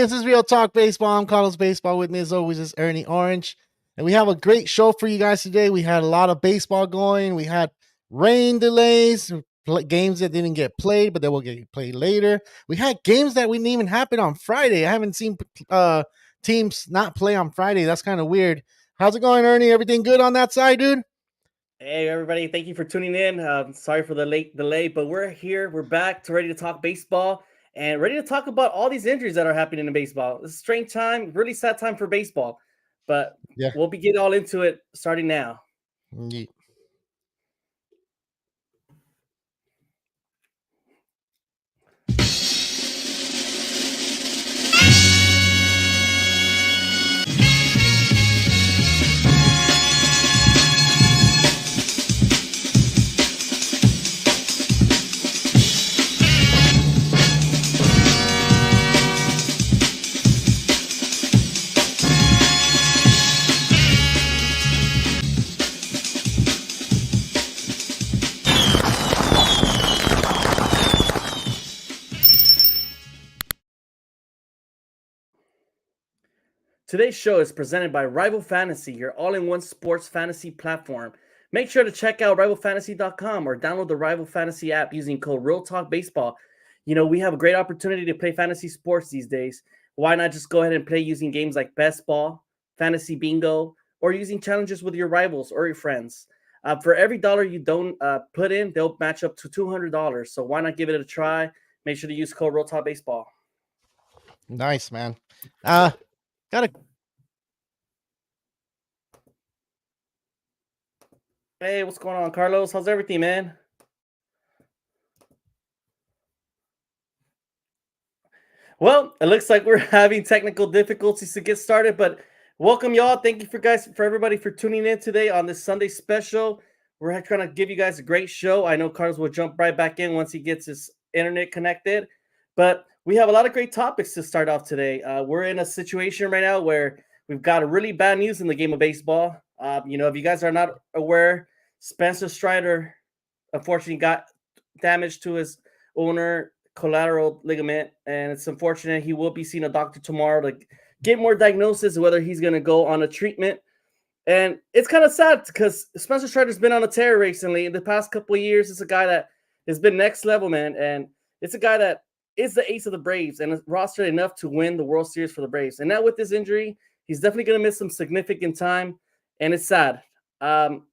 this is Real Talk Baseball. I'm Carlos Baseball. With me as always is Ernie Orange. And we have a great show for you guys today. We had a lot of baseball going. We had rain delays, games that didn't get played, but they will get played later. We had games that didn't even happen on Friday. I haven't seen teams not play on Friday. That's kind of weird. How's it going, Ernie? Everything good on that side, dude? Hey, everybody. Thank you for tuning in. Sorry for the late delay, but we're here. We're back to ready to talk baseball and ready to talk about all these injuries that are happening in baseball. It's a strange time, really sad time for baseball, but Yeah. we'll get all into it starting now. Yeah. Today's show is presented by Rival Fantasy, your all-in-one sports fantasy platform. Make sure to check out rivalfantasy.com or download the Rival Fantasy app using code RealTalkBaseball. You know, we have a great opportunity to play fantasy sports these days. Why not just go ahead and play using games like Best Ball, Fantasy Bingo, or using challenges with your rivals or your friends? For every dollar you don't put in, they'll match up to $200. So why not give it a try? Make sure to use code RealTalkBaseball. Nice, man. Gotta. Hey, what's going on, Carlos? How's everything, man? Well, it looks like we're having technical difficulties to get started, but welcome, y'all. Thank you for everybody for tuning in today on this Sunday special. We're trying to give you guys a great show. I know Carlos will jump right back in once he gets his internet connected, but we have a lot of great topics to start off today. We're in a situation right now where we've got a really bad news in the game of baseball. If you guys are not aware, Spencer Strider unfortunately got damage to his ulnar collateral ligament, and it's unfortunate. He will be seeing a doctor tomorrow to get more diagnosis, whether he's going to go on a treatment. And it's kind of sad because Spencer Strider's been on a tear recently. In the past couple of years, it's a guy that has been next level, man. And it's a guy that is the ace of the Braves and is rostered enough to win the World Series for the Braves. And now with this injury, he's definitely going to miss some significant time, and it's sad. I'm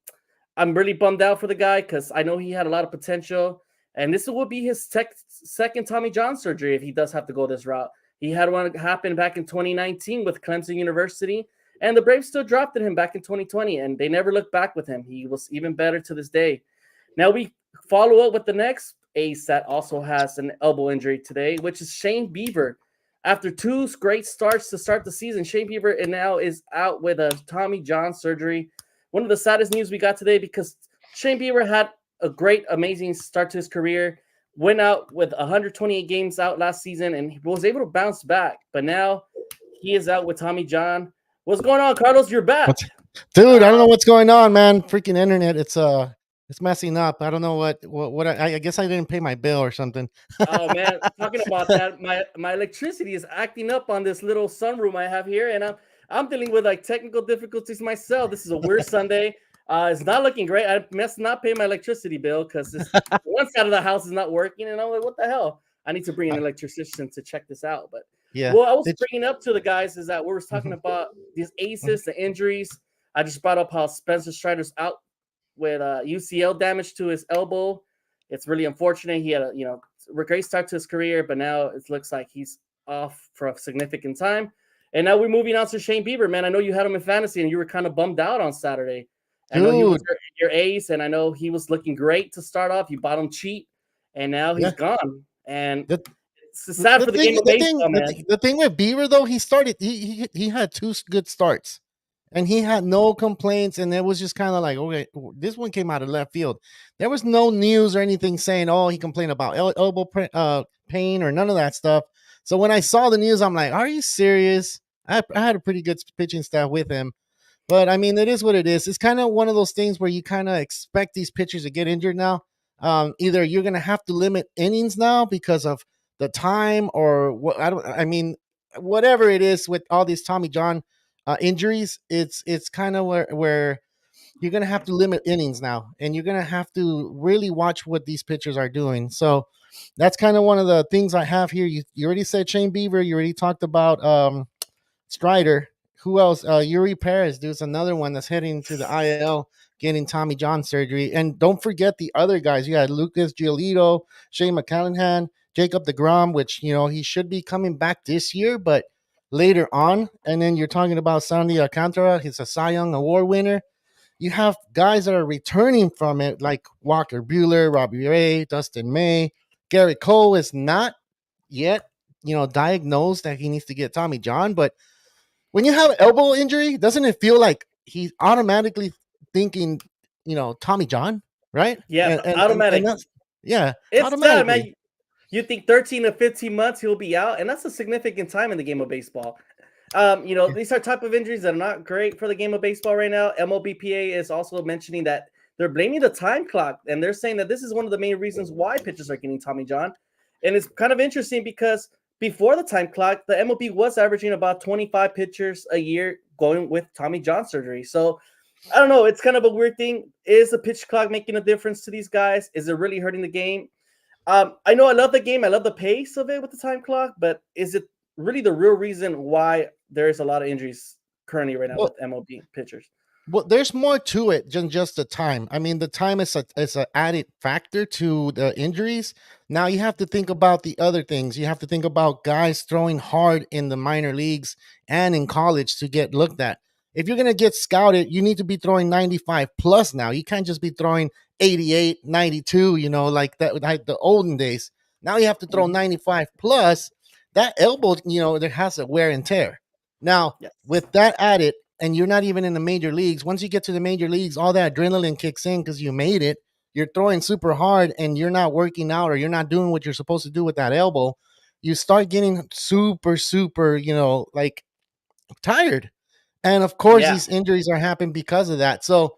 really bummed out for the guy because I know he had a lot of potential. And this will be his second Tommy John surgery if he does have to go this route. He had one happen back in 2019 with Clemson University, and the Braves still drafted him back in 2020, and they never looked back with him. He was even better to this day. Now we follow up with the next ace that also has an elbow injury today, which is Shane Bieber. After two great starts to start the season, Shane Bieber now is out with a Tommy John surgery. One of the saddest news we got today because Shane Bieber had a great, amazing start to his career, went out with 128 games out last season, and he was able to bounce back. But now he is out with Tommy John. What's going on, Carlos? You're back. Dude, I don't know what's going on, man. Freaking internet. It's messing up. I don't know what I guess I didn't pay my bill or something. Oh, man. Talking about that, my electricity is acting up on this little sunroom I have here, and I'm dealing with like technical difficulties myself. This is a weird Sunday. It's not looking great. I must not pay my electricity bill because one side of the house is not working, and I'm like, what the hell? I need to bring an electrician to check this out. But yeah, what I was bringing up to the guys is that we were talking about these aces, the injuries. I just brought up how Spencer Strider's out with UCL damage to his elbow. It's really unfortunate. He had a great start to his career, but now it looks like he's off for a significant time. And now we're moving on to Shane Bieber, man. I know you had him in fantasy, and you were kind of bummed out on Saturday. I know he was your ace, and I know he was looking great to start off. You bought him cheap, and now he's gone. And it's sad for the game of baseball, man. The thing with Bieber, though, he had two good starts, and he had no complaints, and it was just kind of like, okay, this one came out of left field. There was no news or anything saying, oh, he complained about elbow pain or none of that stuff. So when I saw the news, I'm like, are you serious? I had a pretty good pitching staff with him. But, I mean, it is what it is. It's kind of one of those things where you kind of expect these pitchers to get injured now. Either you're going to have to limit innings now because of the time or what. whatever it is with all these Tommy John injuries, it's kind of where you're gonna have to limit innings now, and you're gonna have to really watch what these pitchers are doing. So that's kind of one of the things I have here. You already said Shane Bieber. You already talked about Strider. Who else? Eury Perez. There's another one that's heading to the IL, getting Tommy John surgery. And don't forget the other guys. You had Lucas Giolito, Shane McCallaghan, Jacob DeGrom, which he should be coming back this year, but later on. And then you're talking about Sandy Alcantara. He's a Cy Young Award winner. You have guys that are returning from it, like Walker Buehler, Robbie Ray, Dustin May. Gary Cole is not yet, diagnosed that he needs to get Tommy John, but when you have an elbow injury, doesn't it feel like he's automatically thinking, Tommy John, right? Yeah, And automatic. that's It's sad, automatically. man. You think 13 to 15 months he'll be out, and that's a significant time in the game of baseball. These are type of injuries that are not great for the game of baseball right now. MLBPA is also mentioning that they're blaming the time clock, and they're saying that this is one of the main reasons why pitchers are getting Tommy John. And it's kind of interesting because before the time clock, the MLB was averaging about 25 pitchers a year going with Tommy John surgery. So I don't know. It's kind of a weird thing. Is the pitch clock making a difference to these guys? Is it really hurting the game? I know I love the game. I love the pace of it with the time clock, but is it really the real reason why there's a lot of injuries currently right now Well, with MLB pitchers? there's more to it than just the time. I mean, the time is an added factor to the injuries. Now you have to think about the other things. You have to think about guys throwing hard in the minor leagues and in college to get looked at. If you're going to get scouted, you need to be throwing 95 plus now. You can't just be throwing 88, 92, like that, like the olden days. Now you have to throw Mhm. 95 plus. That elbow, there has a wear and tear. Now, Yes. with that added, and you're not even in the major leagues. Once you get to the major leagues, all that adrenaline kicks in because you made it. You're throwing super hard and you're not working out or you're not doing what you're supposed to do with that elbow. You start getting super, super, like tired. And of course, Yeah. these injuries are happening because of that. So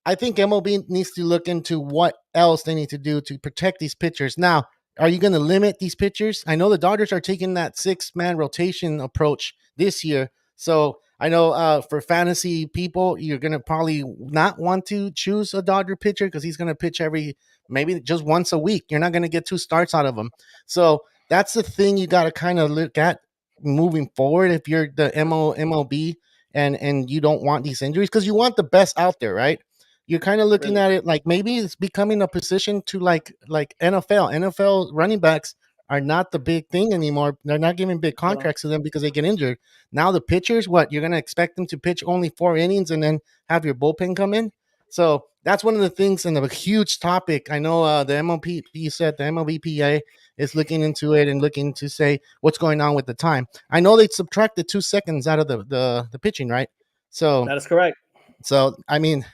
I think MLB needs to look into what else they need to do to protect these pitchers. Now, are you going to limit these pitchers? I know the Dodgers are taking that 6-man rotation approach this year. So I know for fantasy people, you're going to probably not want to choose a Dodger pitcher because he's going to pitch maybe just once a week. You're not going to get 2 starts out of him. So that's the thing you got to kind of look at moving forward if you're the MLB and you don't want these injuries because you want the best out there, right? You're kind of looking Really. at it like maybe it's becoming a position to like NFL. NFL running backs are not the big thing anymore. They're not giving big No. contracts to them because they get injured. Now the pitchers, what you're gonna expect them to pitch only 4 innings and then have your bullpen come in? So that's one of the things and a huge topic. I know the MLB, you said the MLBPA is looking into it and looking to say what's going on with the time. I know they subtracted 2 seconds out of the pitching, right? So That is correct. I mean,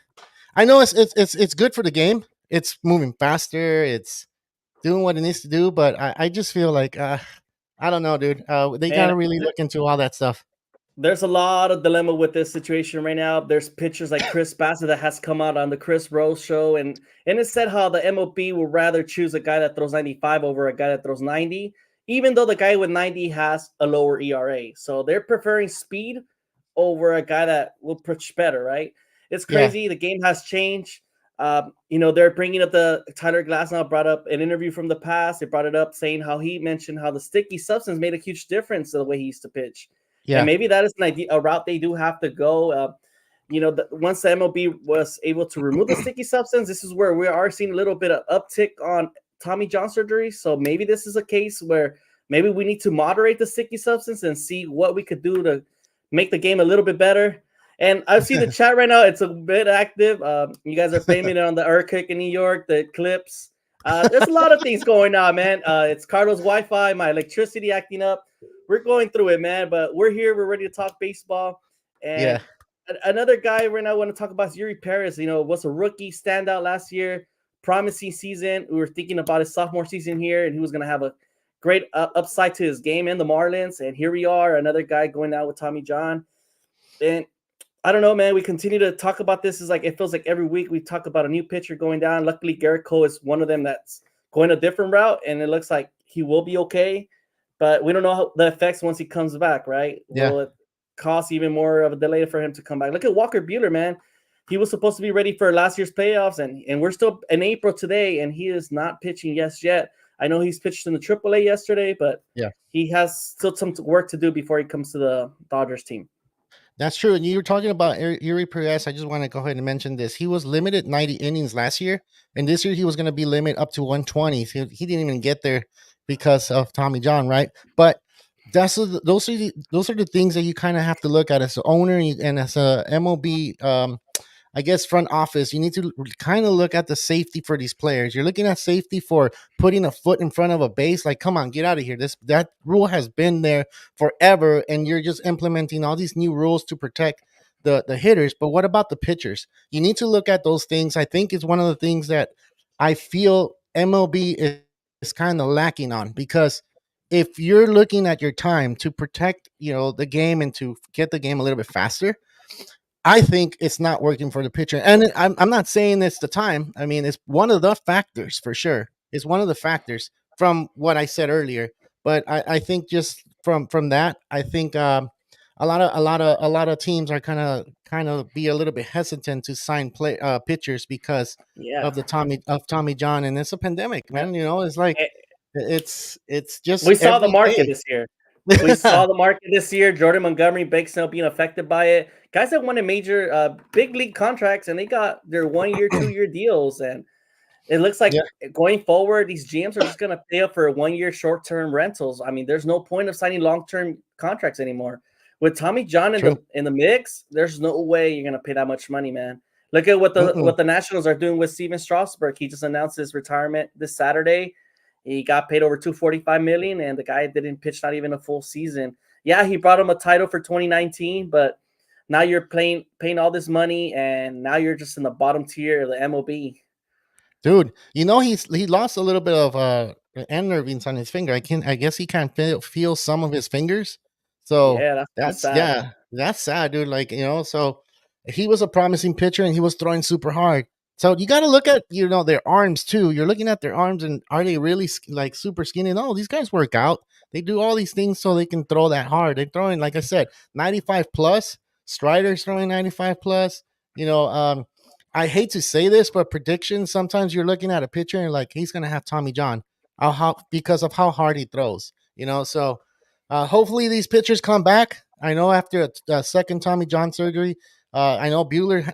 I know it's good for the game. It's moving faster. It's doing what it needs to do, but I just feel like I don't know, dude. They And gotta really look into all that stuff. there's a lot of dilemma with this situation right now. There's pictures like Chris Bassett that has come out on the Chris Rose show, and it said how the MLB would rather choose a guy that throws 95 over a guy that throws 90, even though the guy with 90 has a lower ERA. So they're preferring speed over a guy that will pitch better, right? It's Yeah, crazy. The game has changed. They're bringing up the Tyler Glasnow brought up an interview from the past. They brought it up saying how he mentioned how the sticky substance made a huge difference to the way he used to pitch. And yeah, maybe that is a route they do have to go. Once the MLB was able to remove the sticky substance, this is where we are seeing a little bit of uptick on Tommy John surgery. So maybe this is a case where maybe we need to moderate the sticky substance and see what we could do to make the game a little bit better. And I see the chat right now; it's a bit active. You guys are blaming it on the earthquake in New York, the eclipse. There's a lot of things going on, man. It's Carlos' Wi-Fi, my electricity acting up. We're going through it, man. But we're here. We're ready to talk baseball. And yeah, another guy right now I want to talk about is Eury Perez. Was a rookie standout last year, promising season. We were thinking about his sophomore season here, and he was going to have a great upside to his game in the Marlins. And here we are, another guy going out with Tommy John. And I don't know, man. We continue to talk about this. Is like it feels like every week we talk about a new pitcher going down. Luckily, Garrett Cole is one of them that's going a different route, and it looks like he will be okay. but we don't know how the effects once he comes back, right? Yeah. Will it cost even more of a delay for him to come back? Look at Walker Buehler, man. He was supposed to be ready for last year's playoffs, and we're still in April today, and he is not pitching yet. I know he's pitched in the AAA yesterday, but Yeah. he has still some work to do before he comes to the Dodgers team. That's true. And you were talking about Eury Perez. I just want to go ahead and mention this. He was limited 90 innings last year, and this year he was going to be limited up to 120. He didn't even get there because of Tommy John, right? But those are the things that you kind of have to look at as an owner and as a MLB I guess front office, you need to kind of look at the safety for these players. You're looking at safety for putting a foot in front of a base. Like, come on, get out of here. That rule has been there forever, and you're just implementing all these new rules to protect the hitters. But what about the pitchers? You need to look at those things. I think it's one of the things that I feel MLB is kind of lacking on, because if you're looking at your time to protect, the game and to get the game a little bit faster, I think it's not working for the pitcher. And I'm not saying it's the time. I mean, it's one of the factors for sure. It's one of the factors from what I said earlier. But I think just from that, I think a lot of teams are kind of be a little bit hesitant to sign pitchers because Yeah. of the Tommy John, and it's a pandemic, man. It's like Eh, it's just We saw the every market day. this year. We saw the market this year. Jordan Montgomery, Blake Snell being affected by it. Guys that wanted major big league contracts, and they got their 1 year, 2 year deals. And it looks like Yeah, going forward, these GMs are just going to pay up for 1 year short term rentals. I mean, there's no point of signing long term contracts anymore. With Tommy John in true. the mix, there's no way you're going to pay that much money, man. Look at what Mm-mm. the Nationals are doing with Steven Strasburg. He just announced his retirement this Saturday. He got paid over $245 million, and the guy didn't pitch not even a full season. Yeah, he brought him a title for 2019, but now you're paying all this money, and now you're just in the bottom tier of the MLB. Dude, he lost a little bit of end nervings on his finger. I guess he can feel some of his fingers. So Yeah, that's kind of that's sad. yeah, that's sad, dude. Like, so he was a promising pitcher and he was throwing super hard. So you got to look at their arms too. You're looking at their arms, and are they really like super skinny? No, these guys work out. They do all these things so they can throw that hard. They're throwing, like I said, 95 plus. Strider's throwing 95 plus. You know, I hate to say this, but predictions, sometimes you're looking at a pitcher and like he's gonna have Tommy John, because of how hard he throws. So hopefully these pitchers come back. I know after a second Tommy John surgery, I know Bueller,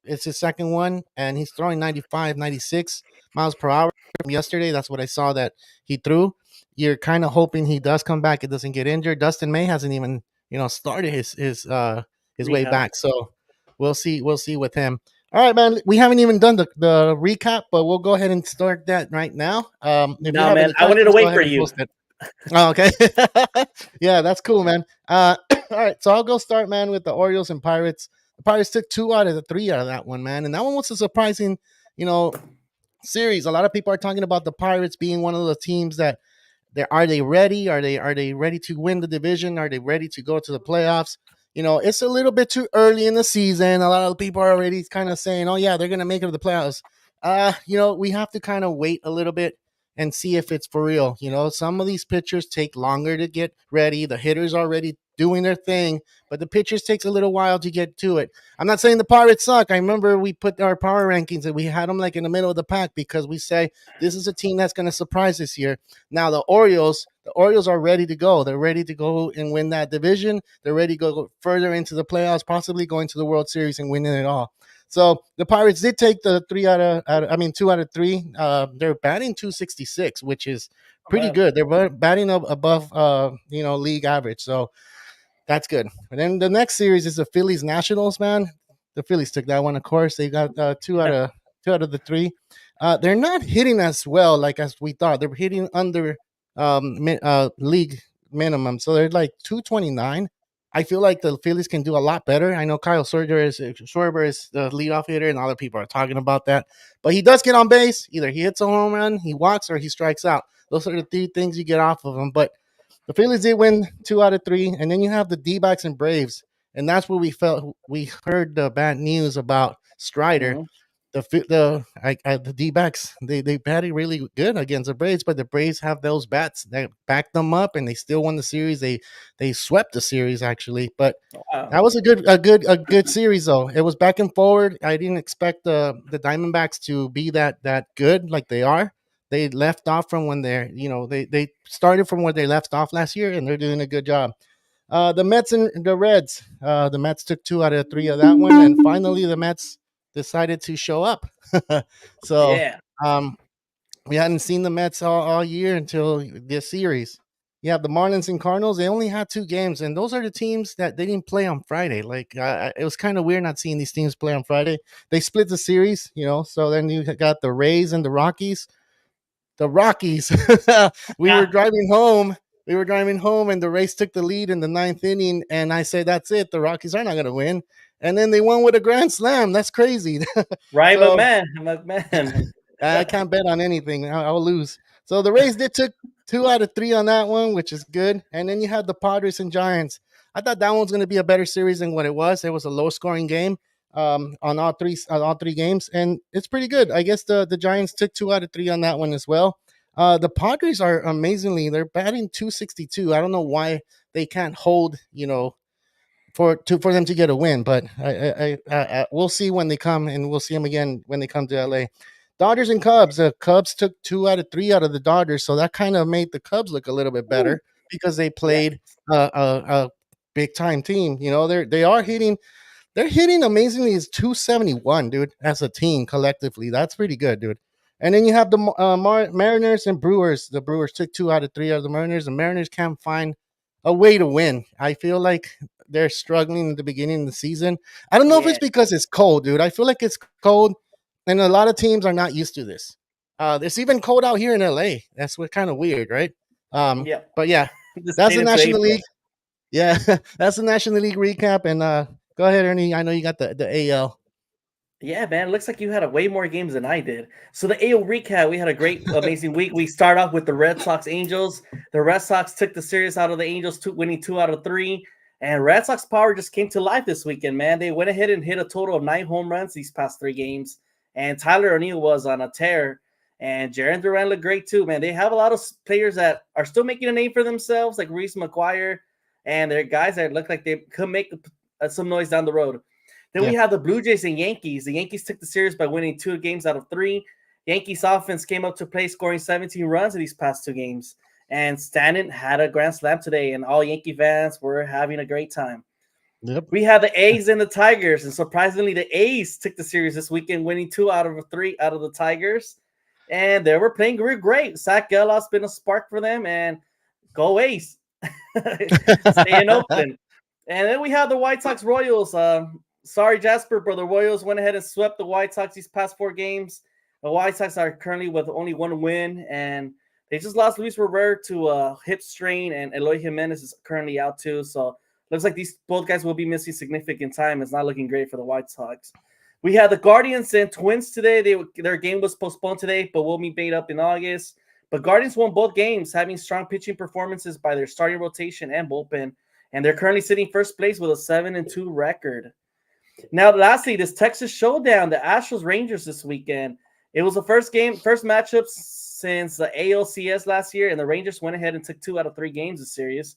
it's his second one, and he's throwing 95, 96 miles per hour from yesterday. That's what I saw that he threw. You're kind of hoping he does come back. It doesn't get injured. Dustin May hasn't even started his way Rehab. back. So we'll see with him. All right, man. We haven't even done the recap, but we'll go ahead and start that right now. If you No, have man, any I wanted to questions, go wait for ahead and you. post it. Oh, okay. Yeah, that's cool, man. All right, so I'll go start, man, with the Orioles and Pirates. The Pirates took 2 out of the 3 out of that one, man, and that one was a surprising, you know, series. A lot of people are talking about the Pirates being one of the teams that are they ready? Are they ready to win the division? Are they ready to go to the playoffs? It's a little bit too early in the season. A lot of people are already kind of saying, "Oh yeah, they're gonna make it to the playoffs." We have to kind of wait a little bit and see if it's for real. Some of these pitchers take longer to get ready. The hitters are already doing their thing, but the pitchers takes a little while to get to it. I'm not saying the Pirates suck. I remember we put our power rankings and we had them like in the middle of the pack because we say this is a team that's going to surprise this year. Now the Orioles are ready to go. They're ready to go and win that division. They're ready to go further into the playoffs, possibly going to the World Series and winning it all. So the Pirates did take the 2 out of 3. They're batting 266, which is pretty But good. They're batting up above league average. So that's good. And then the next series is the Phillies Nationals, man. The Phillies took that one, of course. They got two out of the 3. They're not hitting as well like as we thought. They're hitting under league minimum, so they're like 229. I feel like the Phillies can do a lot better. I know Kyle Schwarber is the leadoff hitter, and other people are talking about that. But he does get on base. Either he hits a home run, he walks, or he strikes out. Those are the 3 things you get off of him. But the Phillies did win 2 out of 3, and then you have the D-backs and Braves, and that's where we heard the bad news about Strider. mhm. the D-backs, they batted really good against the Braves, but the Braves have those bats that back them up, and they still won the series. They swept the series actually, but Wow. that was a good series though. It was back and forward. I didn't expect the Diamondbacks to be that good like they are. They left off from when they started from where they left off last year, and they're doing a good job. The Mets and the Reds. The Mets took 2 out of 3 of that one, and finally the Mets decided to show up. So Yeah. um, we hadn't seen the Mets all year until this series. Yeah, the Marlins and Cardinals. They only had 2 games, and those are the teams that they didn't play on Friday. Like it was kind of weird not seeing these teams play on Friday. They split the series, so then you got the Rays and the Rockies. The Rockies. we were Ah, driving home. We were driving home, and the Rays took the lead in the 9th inning. And I said, "That's it. The Rockies are not going to win." And then they won with a grand slam. That's crazy. Ryan So McMahon. McMahon. I can't bet on anything. I'll lose. So the Rays did took 2 out of 3 on that one, which is good. And then you had the Padres and Giants. I thought that one was going to be a better series than what it was. It was a low scoring game on all three games, and it's pretty good. I guess the Giants took 2 out of 3 on that one as well. The Padres are amazingly, they're batting 262. I don't know why they can't hold, for them to get a win, but we'll see when they come, and we'll see them again when they come to LA. Dodgers and Cubs. The Cubs took 2 out of 3 out of the Dodgers, so that kind of made the Cubs look a little bit Ooh, better because they yeah. played a big time team. They're hitting amazingly. Is 271, dude, as a team collectively. That's pretty good, dude. And then you have the Mariners and Brewers. The Brewers took 2 out of 3 out of the Mariners. The Mariners can't find a way to win. I feel like they're struggling at the beginning of the season. I don't know if it's Yeah. because it's cold, dude. I feel like it's cold, and a lot of teams are not used to this. It's even cold out here in LA. That's what kind of weird, right? Yeah. But yeah, Just that's stayed the into National April. League. Yeah, that's the National League recap. And go ahead, Ernie. I know you got the AL. Yeah, man. It looks like you had a way more games than I did. So the AO recap, we had a great, amazing week. We start off with the Red Sox Angels. The Red Sox took the series out of the Angels, winning 2 out of 3. And Red Sox power just came to life this weekend, man. They went ahead and hit a total of 9 home runs these past 3 games. And Tyler O'Neill was on a tear. And Jarren Duran looked great too, man. They have a lot of players that are still making a name for themselves, like Reese McGuire. And they're guys that look like they could make some noise down the road. Then we Yeah. have the Blue Jays and Yankees. The Yankees took the series by winning 2 games out of 3. Yankees offense came up to play, scoring 17 runs in these past 2 games. And Stanton had a grand slam today, and all Yankee fans were having a great time. Yep. We had the A's and the Tigers, and surprisingly, the A's took the series this weekend, winning 2 out of 3 out of the Tigers. And they were playing real great. Zach Gelloff's been a spark for them, and go A's. Staying open. And then we have the White Sox Royals. Sorry, Jasper, but the Royals went ahead and swept the White Sox these past 4 games. The White Sox are currently with only 1 win, and they just lost Luis Rivera to a hip strain, and Eloy Jimenez is currently out too. So looks like these both guys will be missing significant time. It's not looking great for the White Sox. We had the Guardians and Twins today. Their game was postponed today, but will be made up in August. But Guardians won both games, having strong pitching performances by their starting rotation and bullpen, and they're currently sitting first place with a 7-2 record. Now, lastly, this Texas showdown, the Astros Rangers this weekend. It was the first matchup since the ALCS last year, and the Rangers went ahead and took 2 out of 3 games this series.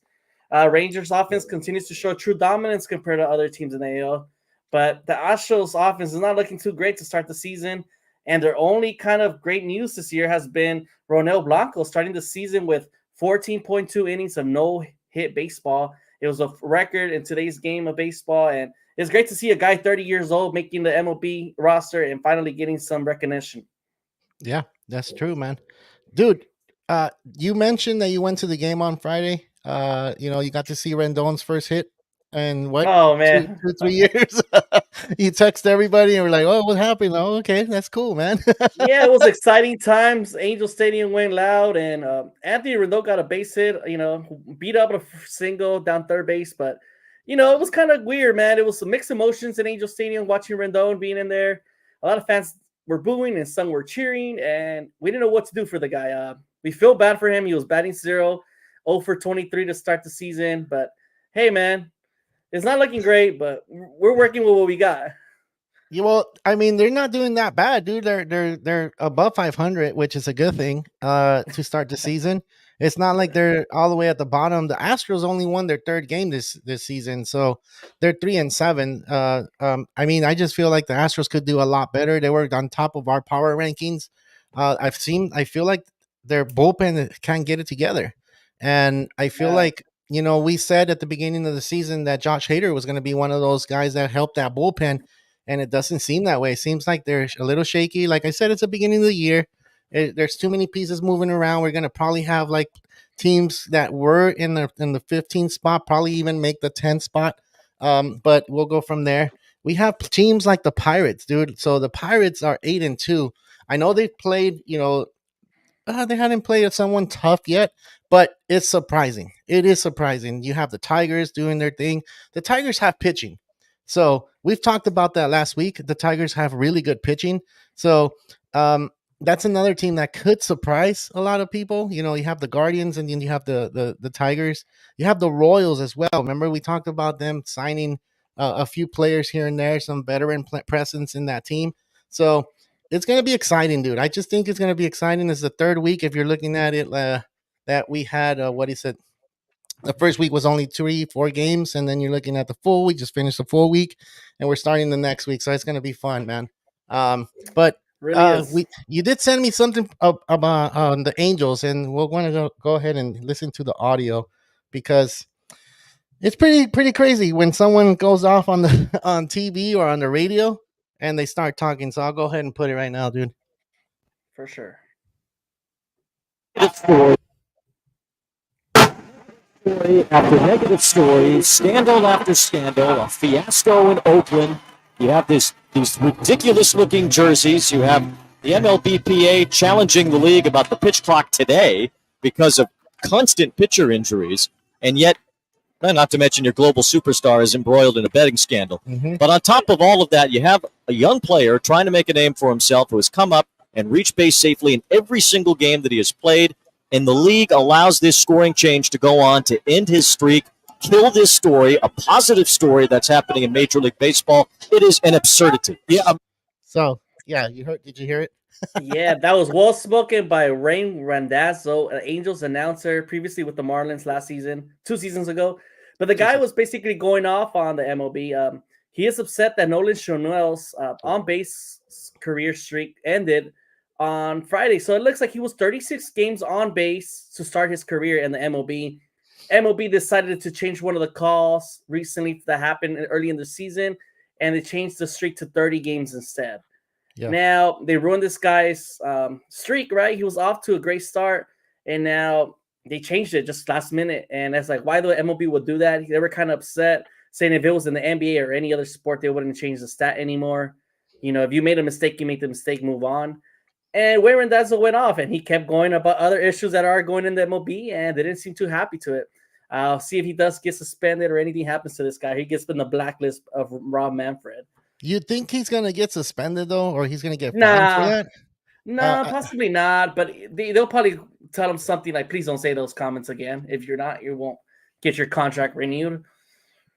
Rangers offense continues to show true dominance compared to other teams in the AL, but the Astros offense is not looking too great to start the season, and their only kind of great news this year has been Ronel Blanco starting the season with 14.2 innings of no-hit baseball. It was a record in today's game of baseball, and it's great to see a guy 30 years old making the MLB roster and finally getting some recognition. Yeah, that's true, man. Dude, you mentioned that you went to the game on Friday. You got to see Rendon's first hit, and what Oh, two, man. two, 3 years. You text everybody, and we're like, "Oh, what happened?" Oh, okay, that's cool, man. Yeah, it was exciting times. Angel Stadium went loud, and Anthony Rendon got a base hit, beat up a single down third base. But, it was kind of weird, man. It was some mixed emotions in Angel Stadium watching Rendon being in there. A lot of fans were booing and some were cheering, and we didn't know what to do for the guy. We feel bad for him. He was batting 0 for 23 to start the season. But, hey, man, it's not looking great, but we're working with what we got. Yeah, well, I mean, they're not doing that bad, dude. They're above 500, which is a good thing. To start the season, it's not like they're all the way at the bottom. The Astros only won their third game this season, so they're 3-7. I mean, I just feel like the Astros could do a lot better. They were on top of our power rankings. I feel like their bullpen can't get it together, and I feel Yeah, like we said at the beginning of the season that Josh Hader was going to be one of those guys that helped that bullpen, and it doesn't seem that way. It seems like they're a little shaky. Like I said, it's the beginning of the year. There's too many pieces moving around. We're gonna probably have like teams that were in the 15th spot probably even make the 10th spot. But we'll go from there. We have teams like the Pirates, dude. So the Pirates are 8-2. I know they've played, they hadn't played someone tough yet, but it's surprising. It is surprising. You have the Tigers doing their thing. The Tigers have pitching. So we've talked about that last week. The Tigers have really good pitching. So that's another team that could surprise a lot of people. You have the Guardians, and then you have the Tigers. You have the Royals as well. Remember, we talked about them signing a few players here and there, some veteran presence in that team. So it's going to be exciting, dude. I just think it's going to be exciting. It's the third week. If you're looking at it, that we had, what he said, the first week was only 3-4 games, and then you're looking at the full week. Just finished the full week, and we're starting the next week. So it's going to be fun, man. But really is. we you did send me something about the Angels, and we're going to go ahead and listen to the audio because it's pretty crazy when someone goes off on the on TV or on the radio and they start talking. So I'll go ahead and put it right now, dude. For sure. Story after negative story, scandal after scandal, a fiasco in Oakland. You have these ridiculous looking jerseys. You have the MLBPA challenging the league about the pitch clock today because of constant pitcher injuries, and yet, not to mention your global superstar is embroiled in a betting scandal. Mm-hmm. But on top of all of that, you have a young player trying to make a name for himself who has come up and reached base safely in every single game that he has played. And the league allows this scoring change to go on to end his streak, kill this story, a positive story that's happening in Major League Baseball. It is an absurdity. Yeah. So yeah, you heard? Did you hear it? Yeah, that was well spoken by Rain Randazzo, an Angels announcer previously with the Marlins last season, 2 seasons ago. But the guy was basically going off on the MLB. He is upset that Nolan Chanel's on base career streak ended on Friday. So it looks like he was 36 games on base to start his career in the MLB. MLB decided to change one of the calls recently that happened early in the season, and they changed the streak to 30 games instead. Yeah. Now they ruined this guy's streak, right? He was off to a great start, and now they changed it just last minute. And it's like, why the MLB would do that? They were kind of upset, saying if it was in the NBA or any other sport, they wouldn't change the stat anymore. If you made a mistake, you make the mistake, move on. And Wayne Randazzo went off, and he kept going about other issues that are going in the MLB, and they didn't seem too happy to it. I'll see if he does get suspended or anything happens to this guy. He gets in the blacklist of Rob Manfred. You think he's gonna get suspended though, or he's gonna get fined for that? No, possibly not. But they'll probably tell him something like, "Please don't say those comments again. If you're not, you won't get your contract renewed."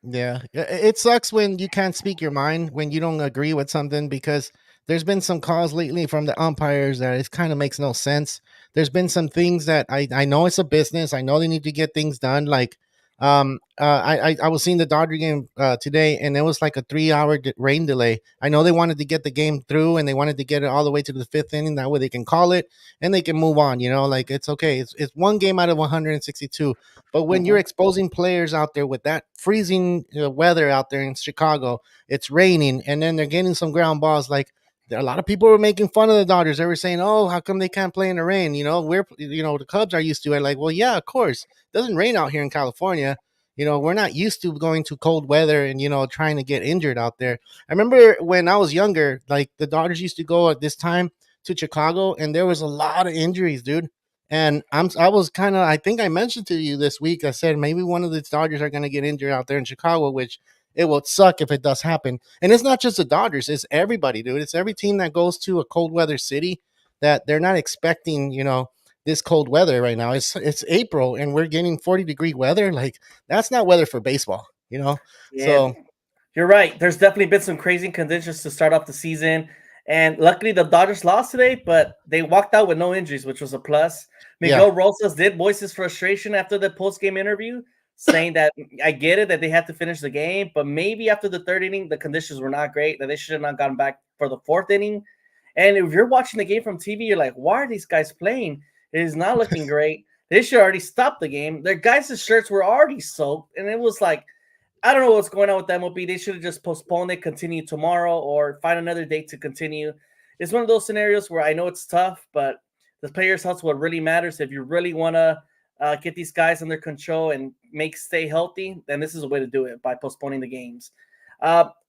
Yeah, it sucks when you can't speak your mind when you don't agree with something, because there's been some calls lately from the umpires that it kind of makes no sense. There's been some things that I know it's a business. I know they need to get things done. Like, I was seeing the Dodger game today, and it was like a 3 hour rain delay. I know they wanted to get the game through, and they wanted to get it all the way to the fifth inning. That way they can call it and they can move on. Like it's okay. It's one game out of 162. But when you're exposing players out there with that freezing weather out there in Chicago, it's raining, and then they're getting some ground balls. Like, a lot of people were making fun of the Dodgers. They were saying, "Oh, how come they can't play in the rain?" The Cubs are used to it. Like, well, yeah, of course, it doesn't rain out here in California. We're not used to going to cold weather and trying to get injured out there. I remember when I was younger, like the Dodgers used to go at this time to Chicago, and there was a lot of injuries, dude. And I was kind of, I think I mentioned to you this week, I said maybe one of the Dodgers are going to get injured out there in Chicago, which it will suck if it does happen. And it's not just the Dodgers, it's everybody, dude. It's every team that goes to a cold weather city that they're not expecting, this cold weather right now. It's April and we're getting 40-degree weather. Like, that's not weather for baseball. Yeah, So You're right. There's definitely been some crazy conditions to start off the season. And luckily, the Dodgers lost today, but they walked out with no injuries, which was a plus. Yeah. Miguel Rosas did voice his frustration after the post-game interview, saying that I get it that they had to finish the game, but maybe after the third inning, the conditions were not great, that they should have not gotten back for the fourth inning. And if you're watching the game from TV, you're like, why are these guys playing? It is not looking great. They should already stop the game. Their guys' shirts were already soaked, and it was like, I don't know what's going on with the MLB. They should have just postponed it, continue tomorrow, or find another date to continue. It's one of those scenarios where I know it's tough, but the players' health is what really matters. If you really want to get these guys under control and stay healthy, then this is a way to do it by postponing the games.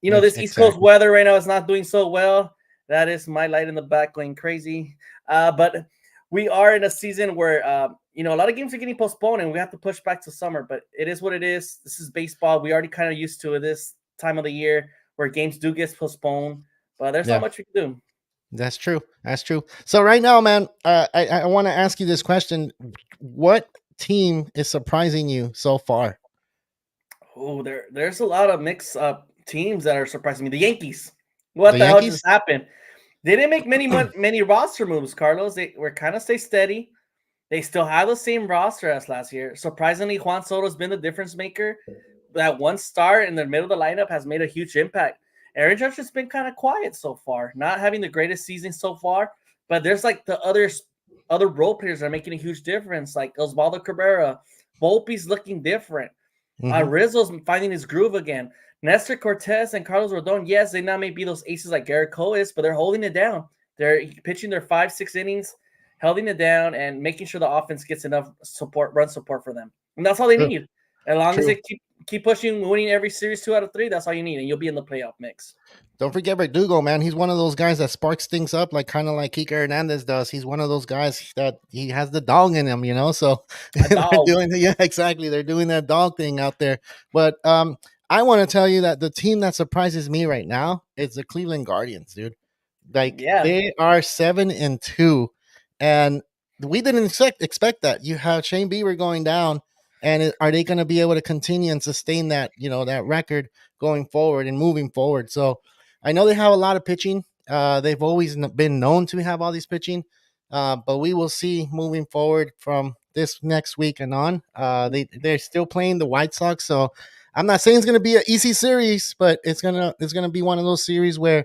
This East Coast weather right now is not doing so well. That is my light in the back going crazy. But we are in a season where a lot of games are getting postponed and we have to push back to summer, but it is what it is. This is baseball. We already kind of used to it this time of the year where games do get postponed, but there's not much we can do. That's true. That's true. So right now, man, I want to ask you this question. What team is surprising you so far? Oh, there's a lot of mixed up teams that are surprising me. The Yankees. What the hell just happened? They didn't make many roster moves, Carlos. They were kind of stay steady. They still have the same roster as last year. Surprisingly, Juan Soto's been the difference maker. That one star in the middle of the lineup has made a huge impact. Aaron Judge has been kind of quiet so far, not having the greatest season so far. But there's like the other role players that are making a huge difference, like Osvaldo Cabrera. Volpe's looking different. Rizzo's finding his groove again. Nestor Cortez and Carlos Rodon, yes, they not may be those aces like Garrett Cole is, but they're holding it down. They're pitching their 5-6 innings, holding it down, and making sure the offense gets enough run support for them. And that's all they need. As long as they keep pushing, winning every series 2 out of 3, that's all you need, and you'll be in the playoff mix. Don't forget Verdugo, man. He's one of those guys that sparks things up, like kind of like Kike Hernandez does. He's one of those guys that he has the dog in him, So exactly. They're doing that dog thing out there. But I want to tell you that the team that surprises me right now is the Cleveland Guardians, dude. They are 7-2, and we didn't expect that. You have Shane Bieber going down, and are they going to be able to continue and sustain that, that record going forward and moving forward? So I know they have a lot of pitching. They've always been known to have all these pitching, but we will see moving forward from this next week and on. They're still playing the White Sox, so I'm not saying it's going to be an easy series, but it's gonna be one of those series where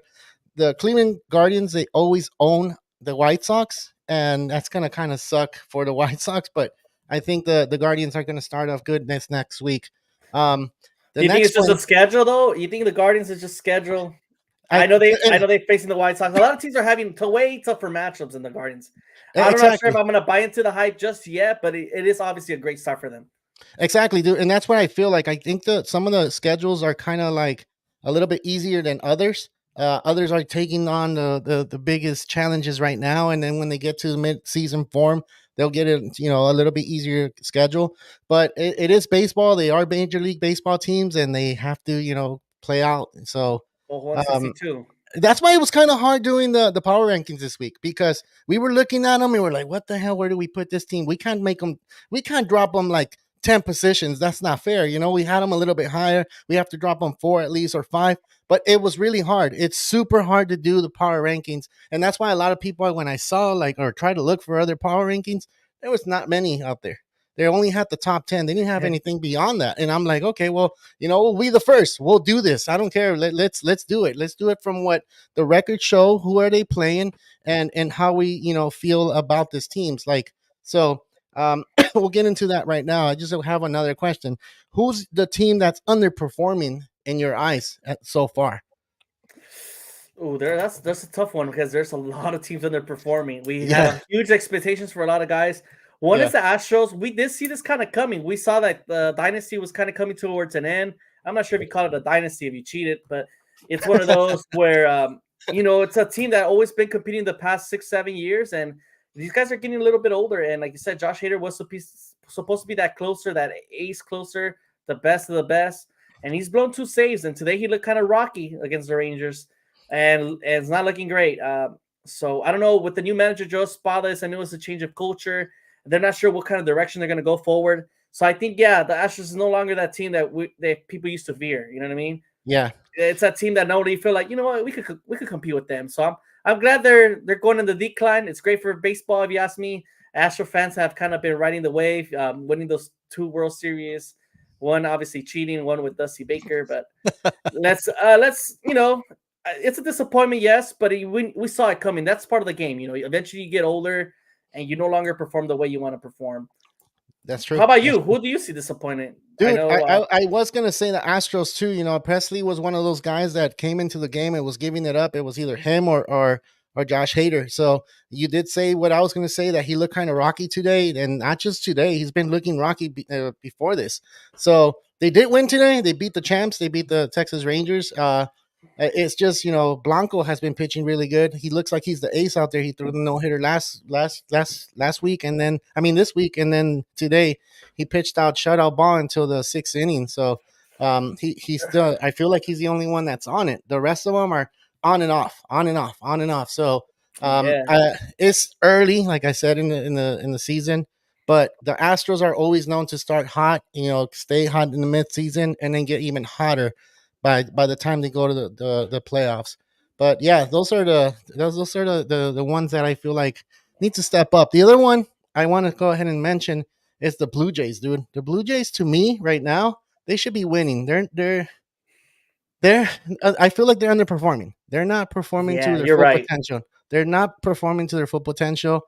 the Cleveland Guardians, they always own the White Sox, and that's gonna kind of suck for the White Sox. But I think the Guardians are gonna start off good next week. Do you think it's just a schedule though? You think the Guardians is just schedule? I know they're facing the White Sox. A lot of teams are having way tougher matchups than the Guardians. I'm not sure if I'm going to buy into the hype just yet, but it is obviously a great start for them. Exactly, dude. And that's what I feel like. I think that some of the schedules are kind of like a little bit easier than others. Others are taking on the biggest challenges right now, and then when they get to the mid-season form, they'll get it, a little bit easier schedule. But it is baseball. They are Major League Baseball teams, and they have to, play out. So 162. That's why it was kind of hard doing the power rankings this week, because we were looking at them and we're like, what the hell? Where do we put this team? We can't drop them like 10 positions. That's not fair. We had them a little bit higher. We have to drop them 4 at least, or 5. But it was really hard. It's super hard to do the power rankings. And that's why a lot of people, when I saw or try to look for other power rankings, there was not many out there. They only had the top 10. They didn't have anything beyond that. And I'm like, okay, well, we'll be the first. We'll do this. I don't care. Let's do it. Let's do it from what the records show. Who are they playing, and how we, feel about this teams. So we'll get into that right now. I just have another question. Who's the team that's underperforming in your eyes so far? Oh, that's a tough one, because there's a lot of teams underperforming. We have huge expectations for a lot of guys. One is the Astros. We did see this kind of coming. We saw that the dynasty was kind of coming towards an end. I'm not sure if you call it a dynasty if you cheated, but it's one of those where, it's a team that always been competing the past 6-7 years, and these guys are getting a little bit older. And like you said, Josh Hader was supposed to be that closer, that ace closer, the best of the best. And he's blown 2 saves, and today he looked kind of rocky against the Rangers, and it's not looking great. So I don't know, with the new manager, Joe Espada, I know it's a change of culture. They're not sure what kind of direction they're going to go forward. So I think, the Astros is no longer that team that people used to fear. You know what I mean? Yeah, it's a team that nobody feel like, you know what, we could compete with them. So I'm glad they're going in the decline. It's great for baseball, if you ask me. Astro fans have kind of been riding the wave, winning those 2 World Series. One obviously cheating, one with Dusty Baker. But let's it's a disappointment, yes, but we saw it coming. That's part of the game. Eventually you get older and you no longer perform the way you want to perform. That's true. How about you? Who do you see disappointed? Dude, I know. I was gonna say the Astros too. Presley was one of those guys that came into the game and was giving it up. It was either him or Josh Hader. So you did say what I was gonna say, that he looked kind of rocky today, and not just today. He's been looking rocky before this. So they did win today. They beat the champs. They beat the Texas Rangers. It's just Blanco has been pitching really good. He looks like he's the ace out there. He threw the no hitter last week, and then this week, and then today he pitched out shutout ball until the 6th inning. So he's still. I feel like he's the only one that's on it. The rest of them are on and off, on and off, on and off. So it's early, like I said, in the season. But the Astros are always known to start hot, stay hot in the midseason, and then get even hotter by the time they go to the playoffs. But yeah, those are the ones that I feel like need to step up. The other one I want to go ahead and mention is the Blue Jays, dude. The Blue Jays, to me right now, they should be winning. They're I feel like they're underperforming. They're not performing to their full potential. They're not performing to their full potential.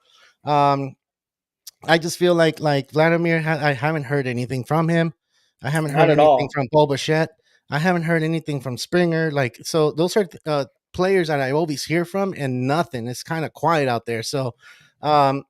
I just feel like Vladimir. I haven't heard anything from him. I haven't heard anything from Bo Bichette. I haven't heard anything from Springer. So those are players that I always hear from, and nothing. It's kind of quiet out there. So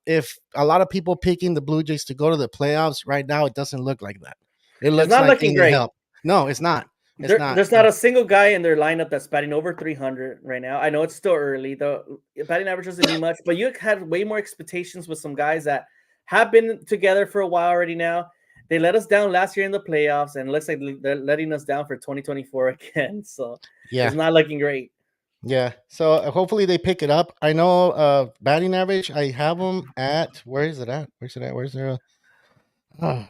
if a lot of people picking the Blue Jays to go to the playoffs right now, it doesn't look like that. It looks not like looking great. Help. No, it's not. There's not a single guy in their lineup that's batting over 300 right now. I know it's still early. The batting average doesn't mean much, but you had way more expectations with some guys that have been together for a while already now. They let us down last year in the playoffs, and it looks like they're letting us down for 2024 again. So it's not looking great. Yeah. So hopefully they pick it up. I know batting average, I have them at, where is it at? Where's it at? Where's their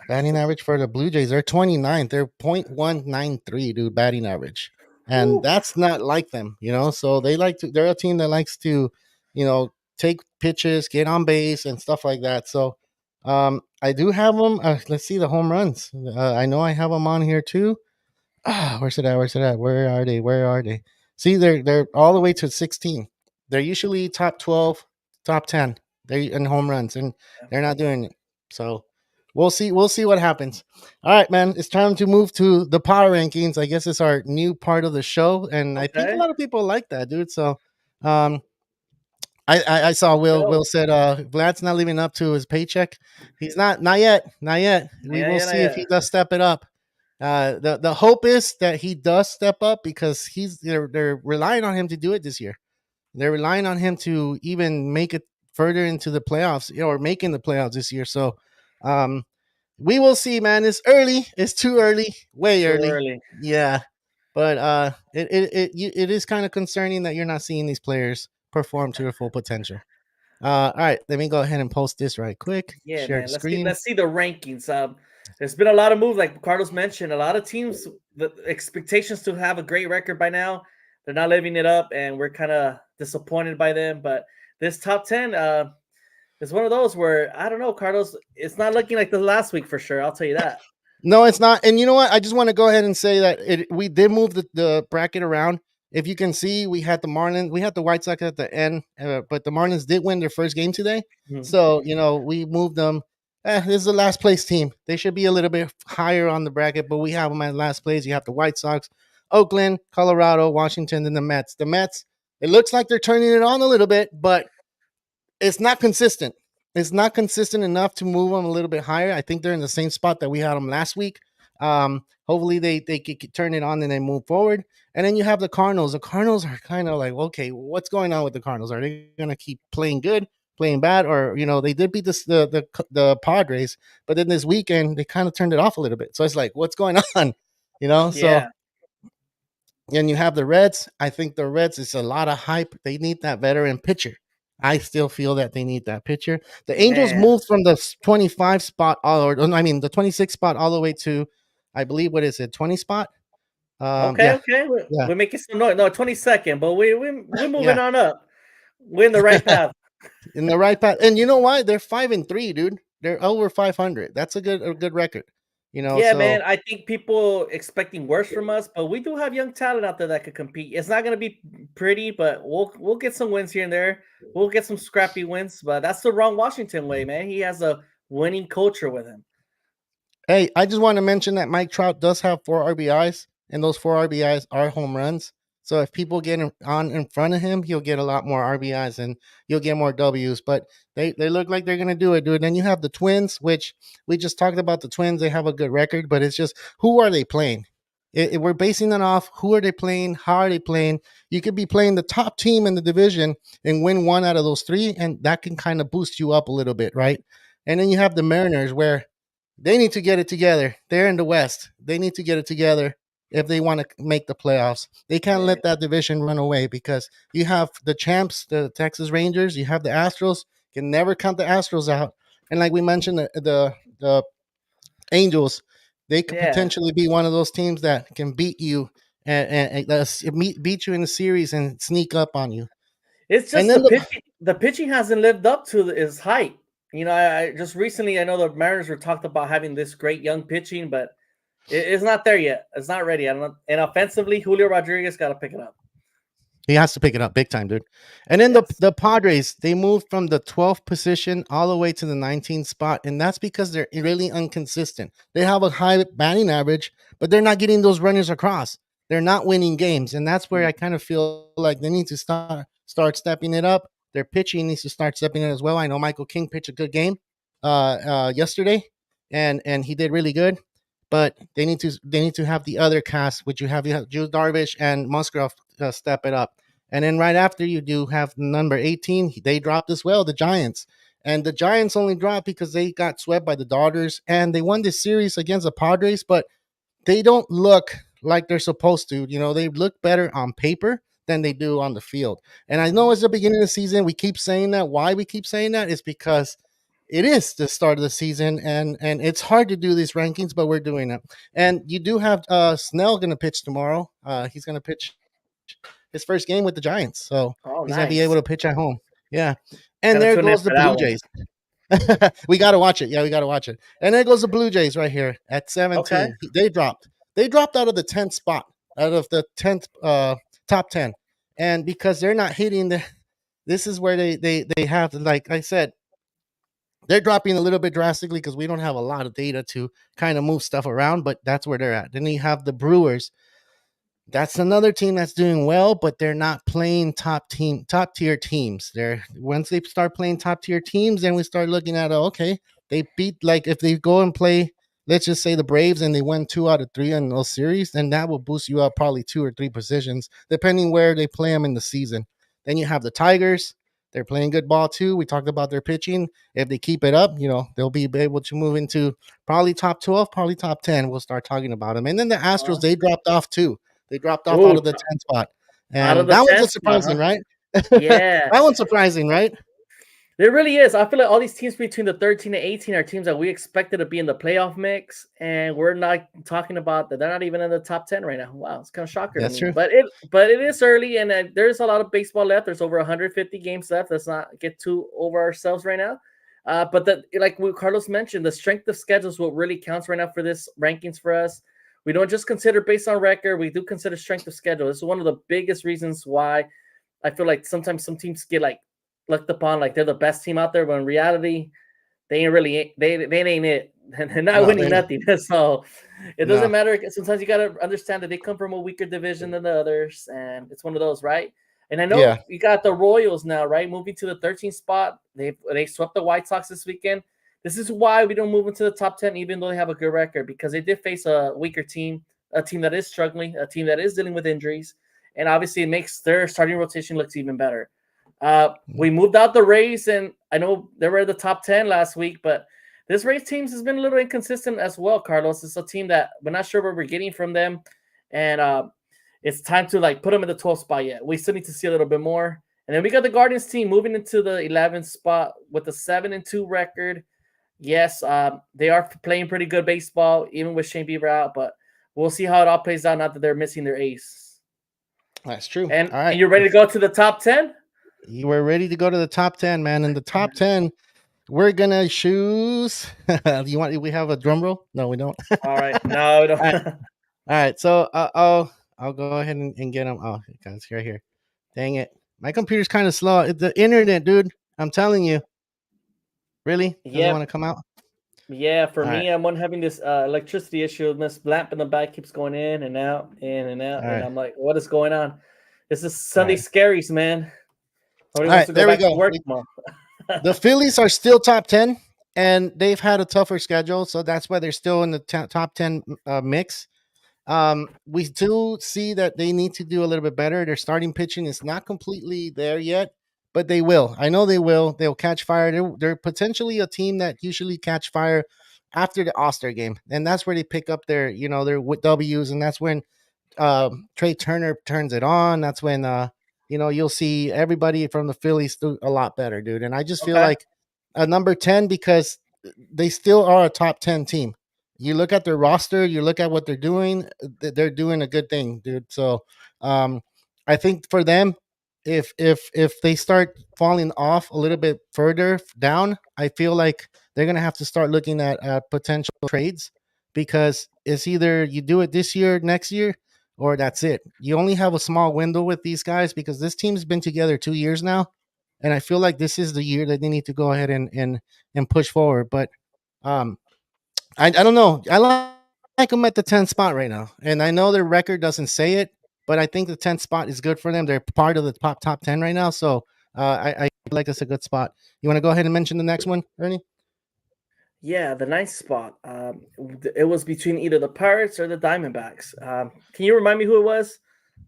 batting average for the Blue Jays? They're 29th. They're 0.193, dude, batting average. And that's not like them, So they're a team that likes to, take pitches, get on base and stuff like that. So I do have them. Let's see the home runs. I know I have them on here too. Where's it at? Where are they? See, they're all the way to 16. They're usually top 12, top 10. They're in home runs, and they're not doing it. So we'll see what happens. All right, man. It's time to move to the power rankings. I guess it's our new part of the show, and I think a lot of people like that, dude. So I saw Will said Vlad's not living up to his paycheck. He's not yet. We will see if he does step it up. The hope is that he does step up, because they're relying on him to do it this year. They're relying on him to even make it further into the playoffs, or making the playoffs this year. So we will see, man. It's early. It's too early. Way early. Yeah. But it is kind of concerning that you're not seeing these players perform to their full potential. All right, let me go ahead and post this right quick. Yeah, share man. screen. Let's see the rankings. There's been a lot of moves, like Carlos mentioned. A lot of teams, the expectations to have a great record by now, they're not living it up, and we're kind of disappointed by them. But this top 10 is one of those where, I don't know, Carlos, it's not looking like the last week for sure. I'll tell you that. No, it's not. And you know what? I just want to go ahead and say that we did move the bracket around. If you can see, we had the Marlins, we had the White Sox at the end, but the Marlins did win their first game today. Mm-hmm. So, we moved them. This is the last place team. They should be a little bit higher on the bracket, but we have them at last place. You have the White Sox, Oakland, Colorado, Washington, and the Mets. The Mets, it looks like they're turning it on a little bit, but it's not consistent. It's not consistent enough to move them a little bit higher. I think they're in the same spot that we had them last week. Hopefully they could turn it on and then move forward. And then you have the Cardinals. The Cardinals are kind of like, okay, what's going on with the Cardinals? Are they going to keep playing good, playing bad? Or, they did beat the Padres, but then this weekend they kind of turned it off a little bit. So it's like, what's going on? So. And you have the Reds. I think the Reds is a lot of hype. They need that veteran pitcher. I still feel that they need that pitcher. The Angels moved from the 25 spot, the 26 spot all the way to, I believe, 20 spot. Okay, Yeah, okay. yeah, We're making some noise. No, 22nd, but we're moving yeah. on up. We're in the right path. In the right path. And you know why? They're 5-3, dude. They're over 500. That's a good record. Yeah, So man. I think people expecting worse from us, but we do have young talent out there that could compete. It's not going to be pretty, but we'll get some wins here and there. We'll get some scrappy wins, but that's the wrong Washington way, man. He has a winning culture with him. hey, I just want to mention that Mike Trout does have 4 RBIs, and those 4 RBIs are home runs. So if people get in front of him, he'll get a lot more RBIs and you'll get more Ws. But they look like they're gonna do it, dude. Then you have the Twins, which we just talked about. The Twins, they have a good record, but it's just who are they playing? We're basing it off who are they playing, how are they playing. You could be playing the top team in the division and win one out of those three, and that can kind of boost you up a little bit, right? And then you have the Mariners, where they need to get it together. They're in the West. They need to get it together if they want to make the playoffs. They can't Yeah. let that division run away because you have the champs, the Texas Rangers, you have the Astros. You can never count the Astros out. And like we mentioned, the Angels, they could Yeah. potentially be one of those teams that can beat you and beat you in the series and sneak up on you. It's And just then the the pitching hasn't lived up to his height. You know, I just recently I know the Mariners were talked about having this great young pitching, but it's not there yet. It's not ready. I don't know. And offensively, Julio Rodriguez got to pick it up. He has to pick it up big time, dude. And then the Yes. the Padres, they moved from the 12th position all the way to the 19th spot, and that's because they're really inconsistent. They have a high batting average, but they're not getting those runners across. They're not winning games, and that's where I kind of feel like they need to start stepping it up. Their pitching needs to start stepping it as well. I know Michael King pitched a good game yesterday, and he did really good. But they need to have the other cast, which you have Drew Darvish and Musgrove step it up. And then right after you do have number 18, they dropped as well, the Giants. And the Giants only dropped because they got swept by the Dodgers and they won this series against the Padres, but they don't look like they're supposed to. They look better on paper than they do on the field. And I know it's the beginning of the season. We keep saying that. Why we keep saying that is because it is the start of the season, and it's hard to do these rankings, but we're doing it. And you do have Snell going to pitch tomorrow. He's going to pitch his first game with the Giants, so Oh, he's going to be able nice. to pitch at home. Yeah, and Got to there tune in goes the for Blue that one. Jays. We got to watch it. Yeah, we got to watch it. And there goes the Blue Jays right here at Okay. 17. They dropped. They dropped out of the 10th spot, out of the 10th top 10, and because they're not hitting this is where they have, like I said, they're dropping a little bit drastically because we don't have a lot of data to kind of move stuff around, but that's where they're at. Then you have the Brewers. That's another team that's doing well, but they're not playing top tier teams. They're Once they start playing top tier teams, then we start looking at, okay, they beat, like, if they go and play, let's just say the Braves, and they win 2 out of 3 in those series, then that will boost you up probably 2 or 3 positions, depending where they play them in the season. Then you have the Tigers. They're playing good ball too. We talked about their pitching. If they keep it up, they'll be able to move into probably top 12, probably top 10. We'll start talking about them. And then the Astros, they dropped off too. They dropped off out Ooh, of the 10th spot. out of And the that one's 10th a spot, huh? surprising, right? Yeah. That one's surprising, right? There really is. I feel like all these teams between the 13 and 18 are teams that we expected to be in the playoff mix, and we're not talking about that. They're not even in the top 10 right now. Wow, it's kind of shocker to That's me. true. But it is early, and there's a lot of baseball left. There's over 150 games left. Let's not get too over ourselves right now. But like Carlos mentioned, the strength of schedule is what really counts right now for this rankings for us. We don't just consider based on record. We do consider strength of schedule. This is one of the biggest reasons why I feel like sometimes some teams get like looked upon like they're the best team out there, but in reality, they ain't really they ain't it. They're not No, winning nothing. So it doesn't no. matter. Sometimes you gotta understand that they come from a weaker division than the others, and it's one of those, right? And I know Yeah. you got the Royals now, right? Moving to the 13th spot. They swept the White Sox this weekend. This is why we don't move into the top 10, even though they have a good record, because they did face a weaker team, a team that is struggling, a team that is dealing with injuries, and obviously it makes their starting rotation looks even better. We moved out the Rays, and I know they were in the top 10 last week, but this Rays team has been a little inconsistent as well, Carlos. It's a team that we're not sure what we're getting from them, and it's time to like put them in the 12th spot yet. We still need to see a little bit more. And then we got the Guardians team moving into the 11th spot with a 7-2 record. Yes, they are playing pretty good baseball, even with Shane Bieber out, but we'll see how it all plays out now that they're missing their ace. That's true. And All right. you're ready to go to the top 10? You were ready to go to the top 10, man. In the top 10, we're gonna choose. We have a drum roll? No, we don't. All right. No, we don't. All right. So I'll go ahead and get them. Oh, it's right here. Dang it. My computer's kind of slow. It's the internet, dude. I'm telling you. Really? Doesn't want to come out? Yeah, for All me, I'm one having this electricity issue. This lamp in the back keeps going in and out, and right. I'm like, what is going on? This is Sunday right. scaries, man. All right, there we go. The Phillies are still top 10, and they've had a tougher schedule, so that's why they're still in the top 10 mix. We do see that they need to do a little bit better. Their starting pitching is not completely there yet, but they will. I know they will. They'll catch fire. They're potentially a team that usually catch fire after the All-Star game, and that's where they pick up their W's, and that's when Trey Turner turns it on. That's when you'll see everybody from the Phillies do a lot better, dude. And I just feel like a number 10 because they still are a top 10 team. You look at their roster, you look at what they're doing a good thing, dude. So I think for them, if they start falling off a little bit further down, I feel like they're gonna have to start looking at potential trades because it's either you do it this year, next year, or that's it. You only have a small window with these guys because this team's been together 2 years now, and I feel like this is the year that they need to go ahead and push forward. But I don't know. I like them at the 10th spot right now, and I know their record doesn't say it, but I think the 10th spot is good for them. They're part of the top 10 right now, so I feel like it's a good spot. You want to go ahead and mention the next one, Ernie? Yeah, the ninth spot. It was between either the Pirates or the Diamondbacks. Can you remind me who it was?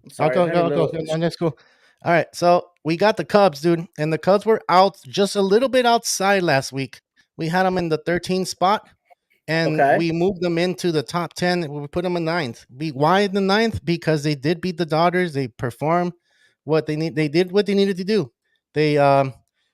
I'm sorry. I'll go. That's cool. All right, so we got the Cubs, dude, and the Cubs were out just a little bit outside last week. We had them in the 13th spot, and we moved them into the top 10. We put them in ninth. Why in the ninth? Because they did beat the Dodgers. They performed what they need. They did what they needed to do. They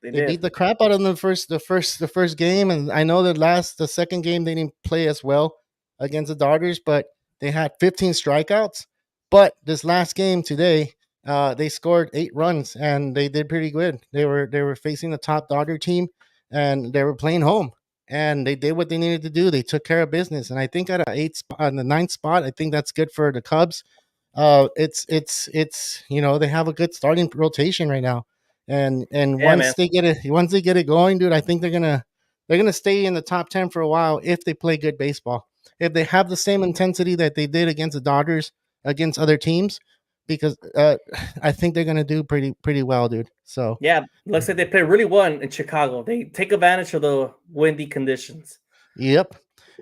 beat the crap out of them the first game, and I know the second game they didn't play as well against the Dodgers, but they had 15 strikeouts. But this last game today, they scored 8 runs, and they did pretty good. They were facing the top Dodger team, and they were playing home, and they did what they needed to do. They took care of business, and I think at on the 9th spot, I think that's good for the Cubs. It's they have a good starting rotation right now. And once they get it going, dude, I think they're gonna stay in the top 10 for a while if they play good baseball. If they have the same intensity that they did against the Dodgers against other teams, because I think they're gonna do pretty well, dude. So yeah, looks like they play really well in Chicago. They take advantage of the windy conditions. Yep.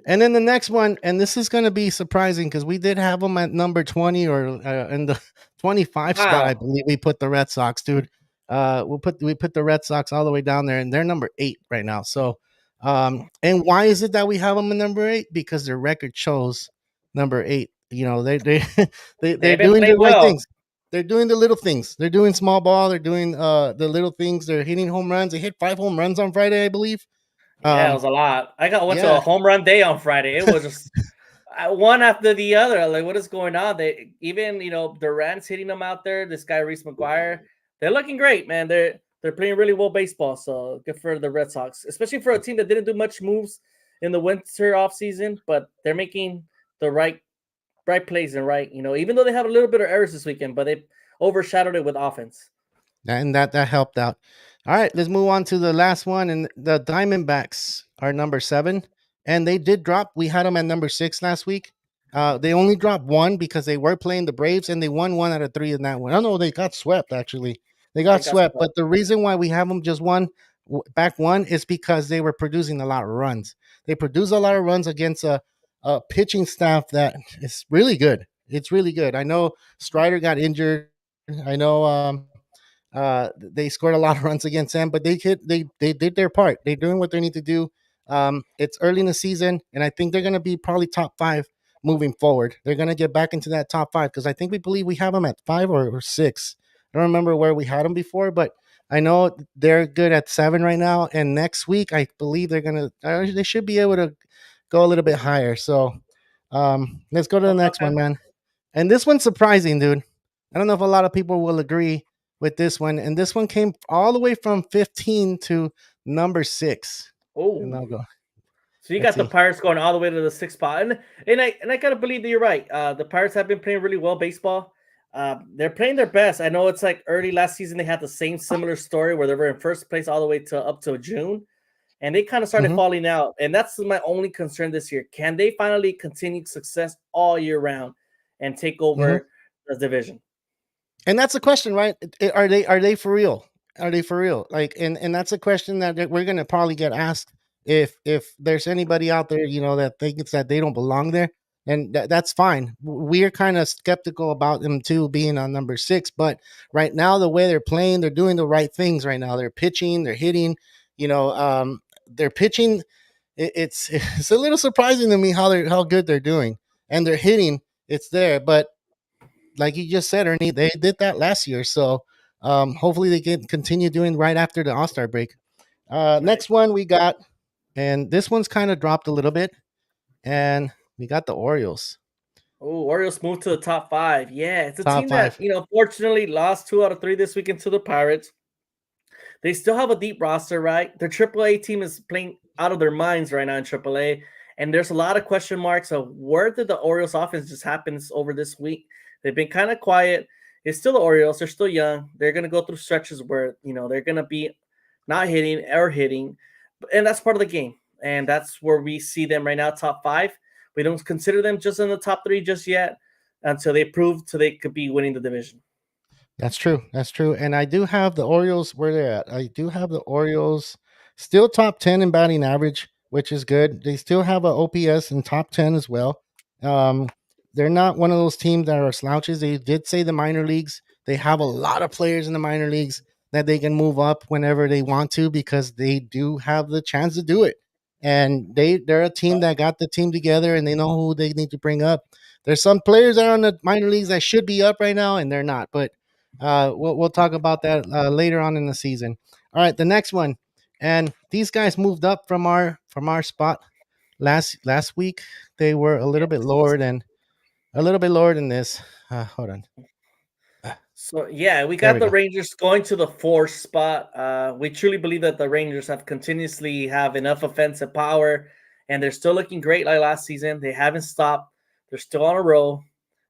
And then the next one, and this is going to be surprising because we did have them at number 20 or in the 25 spot, I believe we put the Red Sox, dude. We put the Red Sox all the way down there, and they're number 8 right now. So, and why is it that we have them in number 8? Because their record shows number 8. They're doing the right things. They're doing the little things. They're doing small ball. They're doing the little things. They're hitting home runs. They hit 5 home runs on Friday, I believe. Yeah, it was a lot. I went to a home run day on Friday. It was just one after the other. Like, what is going on? They even Durant's hitting them out there. This guy Reese McGuire, they're looking great, man. They're playing really well baseball. So good for the Red Sox, especially for a team that didn't do much moves in the winter off season, but they're making the right plays and right. Even though they have a little bit of errors this weekend, but they overshadowed it with offense. And that helped out. All right, let's move on to the last one. And the Diamondbacks are number 7. And they did drop. We had them at number 6 last week. They only dropped 1 because they were playing the Braves, and they won 1 out of 3 in that one. I don't know, they got swept, actually. They got swept. But the reason why we have them just back 1 is because they were producing a lot of runs. They produce a lot of runs against a pitching staff that is really good. It's really good. I know Strider got injured. I know they scored a lot of runs against them, but they did their part. They're doing what they need to do. It's early in the season, and I think they're going to be probably top 5 moving forward. They're going to get back into that top 5 because I think we believe we have them at 5 or 6. I don't remember where we had them before, but I know they're good at 7 right now. And next week, I believe they should be able to go a little bit higher. So Let's go to the next one, man. And this one's surprising, dude. I don't know if a lot of people will agree with this one. And this one came all the way from 15 to number 6. And I'll Oh, go. so you Let's got the see. Pirates going all the way to the 6th spot, and I gotta believe that you're right. The Pirates have been playing really well baseball. They're playing their best. I know it's like early last season they had the same similar story where they were in first place all the way to up to June, and they kind of started Mhm, falling out. And that's my only concern this year. Can they finally continue success all year round and take mhm. over the division? And that's a question, right? Are they for real? Are they for real? Like, and that's a question that we're gonna probably get asked if there's anybody out there, that thinks that they don't belong there, and that's fine. We're kind of skeptical about them too being on number 6, but right now the way they're playing, they're doing the right things. Right now, they're pitching, they're hitting. You know, they're pitching. It's it's a little surprising to me how good they're doing, and they're hitting. It's there, but like you just said, Ernie, they did that last year. So hopefully they can continue doing right after the All-Star break. Right. Next one we got, and this one's kind of dropped a little bit, and we got the Orioles. Oh, Orioles moved to the top 5. Yeah, it's a Top team that, five. fortunately lost 2 out of 3 this weekend to the Pirates. They still have a deep roster, right? Their AAA team is playing out of their minds right now in AAA, and there's a lot of question marks of where did the Orioles offense just happen over this week. They've been kind of quiet. It's still the Orioles. They're still young. They're going to go through stretches where, they're going to be not hitting or hitting, and that's part of the game. And that's where we see them right now, top 5. We don't consider them just in the top 3 just yet until they prove so they could be winning the division. That's true. That's true. And I do have the Orioles where they're at. I do have the Orioles still top 10 in batting average, which is good. They still have a OPS in top 10 as well. Um, they're not one of those teams that are slouches. They did say the minor leagues. They have a lot of players in the minor leagues that they can move up whenever they want to because they do have the chance to do it. And they're a team that got the team together and they know who they need to bring up. There's some players that are in the minor leagues that should be up right now and they're not. But we'll talk about that later on in the season. All right, the next one, and these guys moved up from our spot last week. They were a little bit lower than this. Hold on. So yeah, we There got we the go. Rangers going to the 4th spot. We truly believe that the Rangers have continuously have enough offensive power, and they're still looking great like last season. They haven't stopped. They're still on a roll.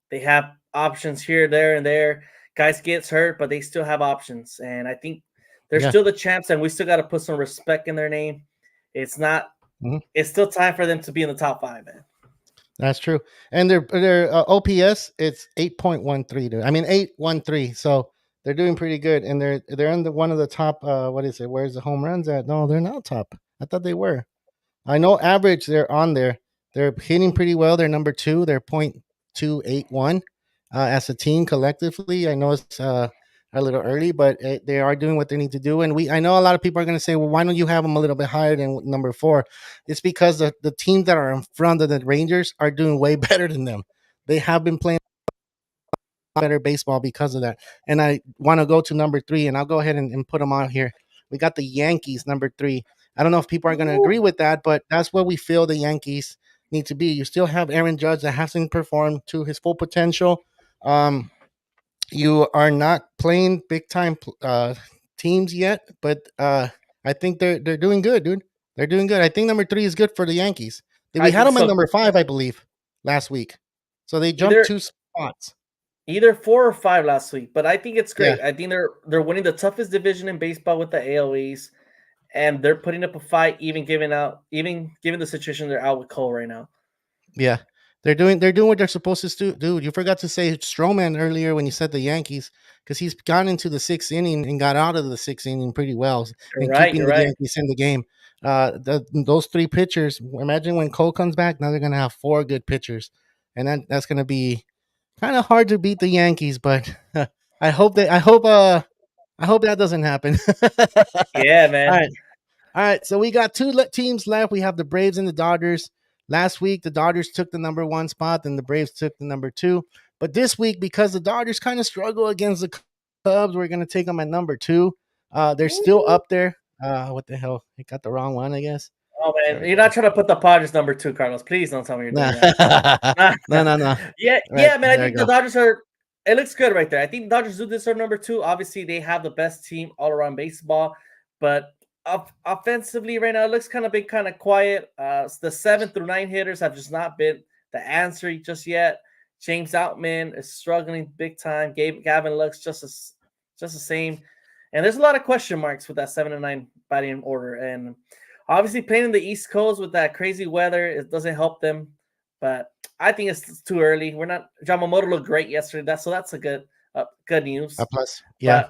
They have options here, there, and there. Guys gets hurt, but they still have options, and I think they're Yeah. still the champs. And we still got to put some respect in their name. It's not. Mhm. It's still time for them to be in the top 5, man. That's true. And their OPS it's 8.13. I mean 813. So they're doing pretty good, and they're in one of the top. What is it? Where's the home runs at? No, they're not top. I thought they were. I know average they're on there. They're hitting pretty well. They're number 2. They're 0.281 as a team collectively. I know it's a little early, but they are doing what they need to do. And I know a lot of people are going to say, well, why don't you have them a little bit higher than number 4? It's because the teams that are in front of the Rangers are doing way better than them. They have been playing better baseball because of that. And I want to go to number 3, and I'll go ahead and put them out here. We got the Yankees, number 3. I don't know if people are going to agree with that, but that's what we feel the Yankees need to be. You still have Aaron Judge that hasn't performed to his full potential. Um, you are not playing big time teams yet, but I think they're doing good, dude. They're doing good. I think number 3 is good for the Yankees. We I had think them at so. number 5, I believe, last week, so they jumped Either 2 spots. Either 4 or 5 last week, but I think it's Yeah, great. I think they're winning the toughest division in baseball with the ALEs, and they're putting up a fight, even given the situation they're out with Cole right now. yeah. They're doing what they're supposed to do, dude. You forgot to say Stroman earlier when you said the Yankees, because he's gone into the 6th inning and got out of the 6th inning pretty well You're and right. keeping You're the right. Yankees in the game. Those 3 pitchers. Imagine when Cole comes back. Now they're gonna have 4 good pitchers, and that's gonna be kind of hard to beat the Yankees. But I hope that I hope that doesn't happen. Yeah, All man. right. All right, so we got 2 teams left. We have the Braves and the Dodgers. Last week, the Dodgers took the number 1 spot, and the Braves took the number 2. But this week, because the Dodgers kind of struggle against the Cubs, we're going to take them at number 2. They're still Ooh. up there. What the hell? I got the wrong one, I guess. Oh There man, we you're go. not trying to put the Padres number 2, Carlos. Please don't tell me you're doing Nah. that. No. Yeah, Right yeah, man. I there you think the go. Dodgers are. It looks good right there. I think the Dodgers do deserve number 2. Obviously, they have the best team all around baseball, but offensively right now, it looks kind of been kind of quiet. The 7 through 9 hitters have just not been the answer just yet. James Outman is struggling big time. Gavin Lux just the same, and there's a lot of question marks with that 7 and 9 batting order. And obviously, playing in the East Coast with that crazy weather, it doesn't help them. But I think it's too early. We're not. Yamamoto looked great yesterday. That's a good news. A plus. Yeah.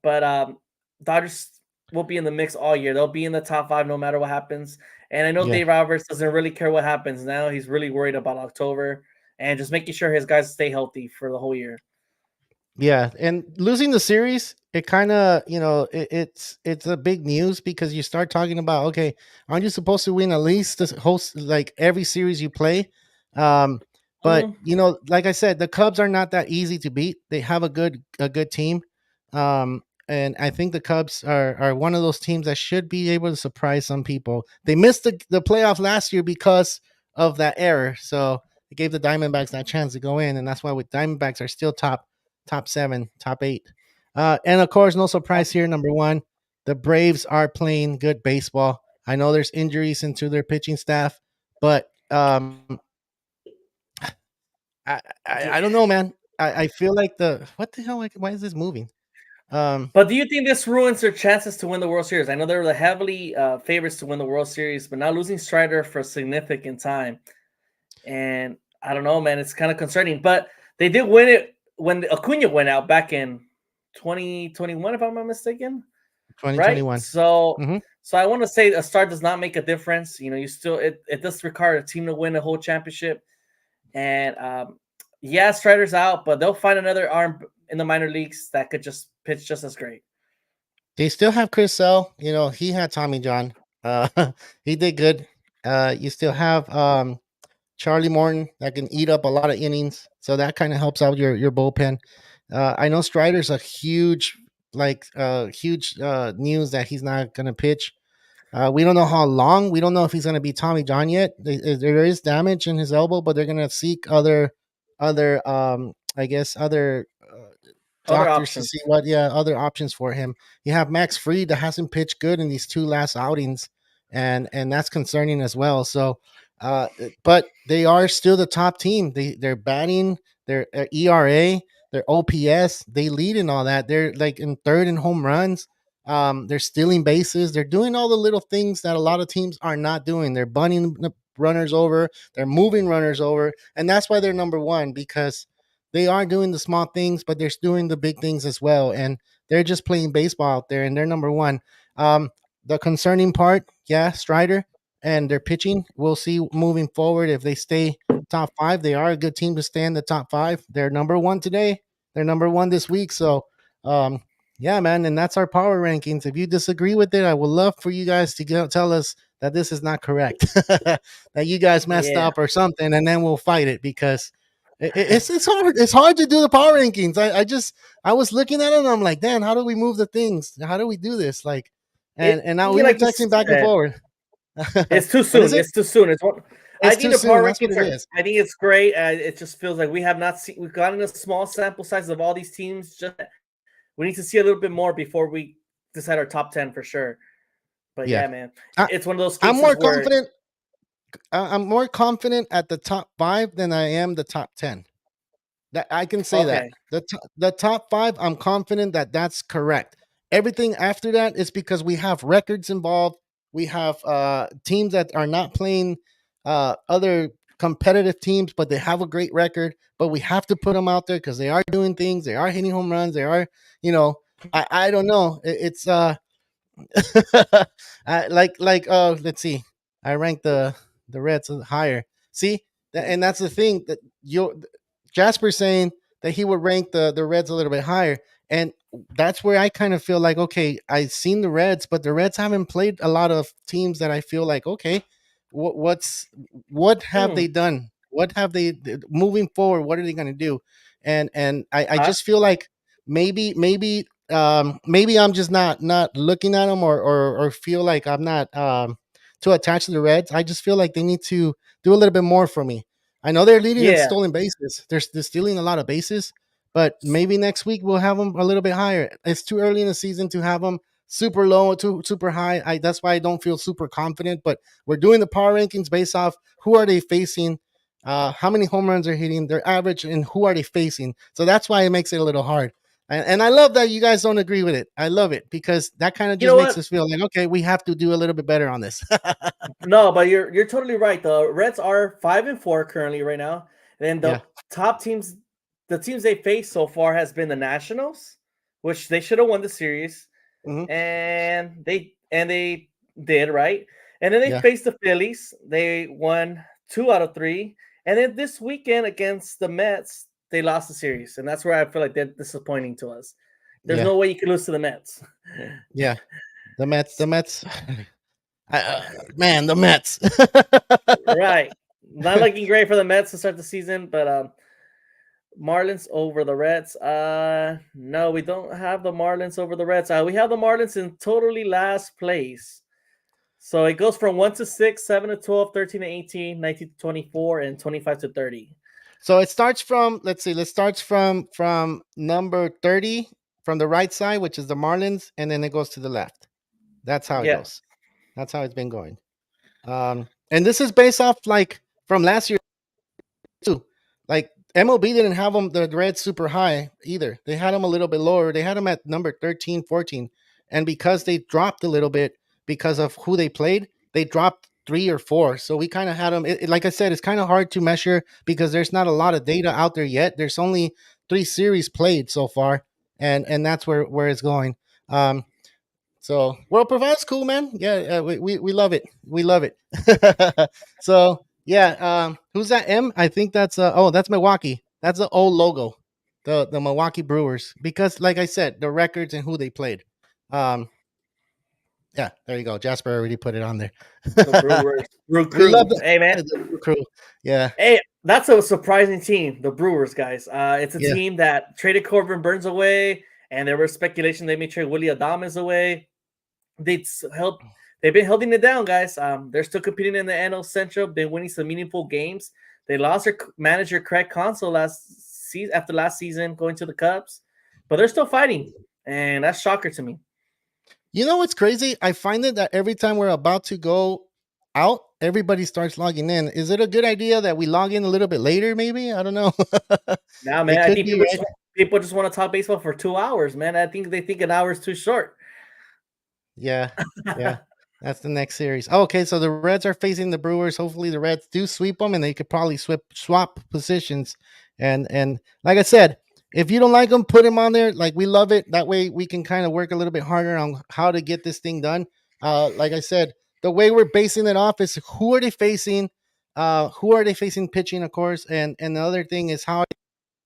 But Dodgers will be in the mix all year. They'll be in the top 5 no matter what happens. And I know Yeah. Dave Roberts doesn't really care what happens now. He's really worried about October and just making sure his guys stay healthy for the whole year. Yeah, and losing the series, it kind of, it's a big news because you start talking about, okay, aren't you supposed to win at least the host like every series you play? Um, but Mhm. like I said, the Cubs are not that easy to beat. They have a good team, and I think the Cubs are one of those teams that should be able to surprise some people. They missed the playoff last year because of that error, so it gave the Diamondbacks that chance to go in, and that's why with Diamondbacks are still top 7, top 8. And of course, no surprise here. Number 1, the Braves are playing good baseball. I know there's injuries into their pitching staff, but I don't know, man. I feel like what the hell? Like, why is this moving? But do you think this ruins their chances to win the World Series? I know they're the heavily favorites to win the World Series, but now losing Strider for a significant time. And I don't know, man. It's kind of concerning. But they did win it when Acuna went out back in 2021, if I'm not mistaken. Right? 2021. So Hmm. so I want to say a start does not make a difference. You still it does require a team to win a whole championship. And yeah, Strider's out, but they'll find another arm in the minor leagues that could just pitch just as great. They still have Chris Sale. He had Tommy John. Uh, he did good. You still have Charlie Morton that can eat up a lot of innings, so that kind of helps out your bullpen. I know Strider's a huge news that he's not going to pitch. We don't know how long. We don't know if he's going to be Tommy John yet. There is damage in his elbow, but they're going to seek other I guess other Other doctors to options. see other options for him. You have Max Fried that hasn't pitched good in these 2 last outings, and that's concerning as well. So, but they are still the top team. They're batting, their ERA, their OPS, they lead in all that. They're like in third in home runs. They're stealing bases. They're doing all the little things that a lot of teams are not doing. They're bunting the runners over. They're moving runners over, and that's why they're number 1 because they are doing the small things, but they're doing the big things as well. And they're just playing baseball out there, and they're number 1. The concerning part, yeah, Strider and their pitching. We'll see moving forward if they stay top 5. They are a good team to stay in the top 5. They're number 1 today. They're number 1 this week. So, yeah, man, and that's our power rankings. If you disagree with it, I would love for you guys to tell us that this is not correct, that you guys messed Yeah. up or something, and then we'll fight it because it's hard. It's hard to do the power rankings. I was looking at it and I'm like, damn, how do we move the things? How do we do this? Like, and now we Yeah, were like you texting back and said, forward. it's too What is soon. it? It's too soon. I It's think too the soon. power That's what rankings it are. is. I think it's great. It just feels like we have not seen. We've gotten a small sample size of all these teams. Just we need to see a little bit more before we decide our top 10 for sure. But Yeah, yeah, man, I, it's one of those I'm cases more where confident. I'm more confident at the top 5 than I am the top 10. That I can say that okay, the top 5, I'm confident that that's correct. Everything after that is because we have records involved. We have teams that are not playing other competitive teams, but they have a great record. But we have to put them out there because they are doing things. They are hitting home runs. They are, you know, I don't know. It's let's see. I rank the Reds higher. See, and that's the thing that Jasper's saying that he would rank the Reds a little bit higher, and that's where I kind of feel like, okay, I've seen the Reds, but the Reds haven't played a lot of teams that I feel like, okay, what have hmm, they done? What have they moving forward? What are they going to do? And I huh? just feel like maybe I'm just not looking at them or feel like I'm not to attach to the Reds. I just feel like they need to do a little bit more for me. I know they're leading in Yeah. stolen bases. They're stealing a lot of bases, but maybe next week we'll have them a little bit higher. It's too early in the season to have them super low, too super high. That's why I don't feel super confident. But we're doing the power rankings based off who are they facing, how many home runs are hitting, their average, and who are they facing. So that's why it makes it a little hard. And I love that you guys don't agree with it. I love it because that kind of You just know makes what? us feel like, okay, we have to do a little bit better on this. No, but you're totally right. The Reds are 5-4 currently right now. And Yeah. the top teams, the teams they faced so far has been the Nationals, which they should have won the series. Mhm. And they did, right? And then they Yeah. faced the Phillies. They won 2 out of 3. And then this weekend against the Mets, they lost the series. And that's where I feel like they're disappointing to us. There's Yeah. no way you can lose to the Mets. Yeah. The Mets. Man, the Mets. Right. Not looking great for the Mets to start the season, but Marlins over the Reds. No, we don't have the Marlins over the Reds. We have the Marlins in totally last place. So it goes from 1 to 6, 7 to 12, 13 to 18, 19 to 24, and 25 to 30. So it starts from, let's see, from number 30 from the right side, which is the Marlins, and then it goes to the left. That's how it Yeah. goes. That's how it's been going. And this is based off like from last year too. Like MLB didn't have them the Reds super high either. They had them a little bit lower. They had them at number 13, 14. And because they dropped a little bit because of who they played, they dropped 3 or 4. So we kind of had them. Like I said, it's kind of hard to measure because there's not a lot of data out there yet. There's only 3 series played so far, and that's where it's going. So World Provide's cool, man. Yeah, we love it. We love it. So yeah, who's that? I think that's that's Milwaukee. That's the old logo, the Milwaukee Brewers. Because like I said, the records and who they played. Yeah, there you go. Jasper already put it on there. The Brewers. Brew We love Crew. Hey, man. the Brew Crew. Yeah, Hey, that's a surprising team, the Brewers, guys. It's a yeah. team that traded Corbin Burns away, and there was speculation they may trade Willie Adames away. They've been holding it down, guys. They're still competing in the NL Central. Been winning some meaningful games. They lost their manager Craig Counsell after last season, going to the Cubs, but they're still fighting, and that's shocker to me. You know what's crazy? I find it that every time we're about to go out, everybody starts logging in. Is it a good idea that we log in a little bit later? Maybe I don't know. Now, It man, I could think be right. people just want to talk baseball for 2 hours, man. I think they think an hour is too short. Yeah, yeah. That's the next series. Oh, okay, so the Reds are facing the Brewers. Hopefully, the Reds do sweep them, and they could probably swap positions. And like I said, if you don't like them, put them on there. Like we love it. That way, we can kind of work a little bit harder on how to get this thing done. Like I said, the way we're basing it off is who are they facing? Who are they facing pitching, of course, and the other thing is how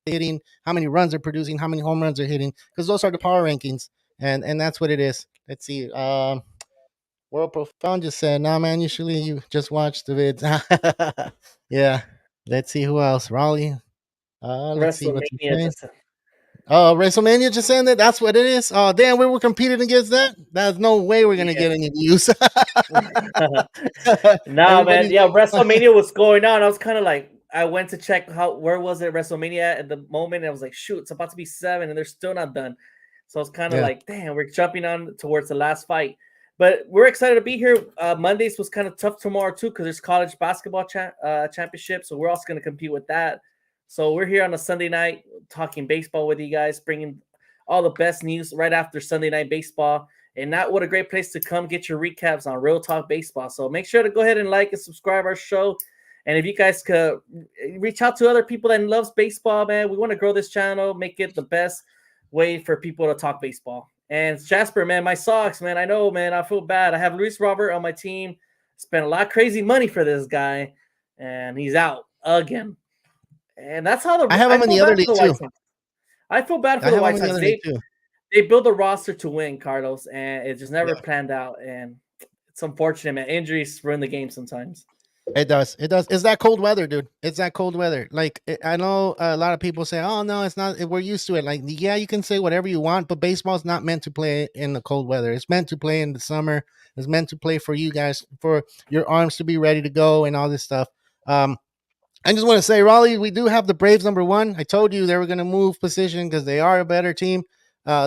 hitting, how many runs they're producing, how many home runs they're hitting, because those are the power rankings, and that's what it is. Let's see. World Profound just said, "Nah, man. Usually you just watch the vids." Yeah. Let's see who else. Raleigh. Let's see what you're WrestleMania saying. just Oh, WrestleMania just saying that. That's what it is. Oh, damn, we were competing against that. There's no way we're gonna get any views. No, man. Everybody's Yeah, WrestleMania was going on. I was kind of like, I went to check where was it WrestleMania at the moment. And I was like, shoot, it's about to be 7, and they're still not done. So I was kind of Yeah. like, damn, we're jumping on towards the last fight. But we're excited to be here. Mondays was kind of tough tomorrow too because there's college basketball championship, so we're also going to compete with that. So we're here on a Sunday night talking baseball with you guys, bringing all the best news right after Sunday Night Baseball. And that what a great place to come get your recaps on Real Talk Baseball. So make sure to go ahead and like and subscribe our show. And if you guys could reach out to other people that loves baseball, man, we want to grow this channel, make it the best way for people to talk baseball. And Jasper, man, my socks, man, I know, man, I feel bad. I have Luis Robert on my team. Spent a lot of crazy money for this guy, and he's out again. And that's how I have them in the other league too. I feel bad for I the have White them in the Sox. other league too. They build a roster to win, Carlos, and it just never Yeah. planned out. And it's unfortunate, man. Injuries ruin the game sometimes. It does. It does. It's that cold weather, dude. It's that cold weather. Like I know a lot of people say, "Oh no, it's not. We're used to it." Like, yeah, you can say whatever you want, but baseball's not meant to play in the cold weather. It's meant to play in the summer. It's meant to play for you guys, for your arms to be ready to go, and all this stuff. Um, I just want to say, Raleigh, we do have the Braves #1. I told you they were going to move position because they are a better team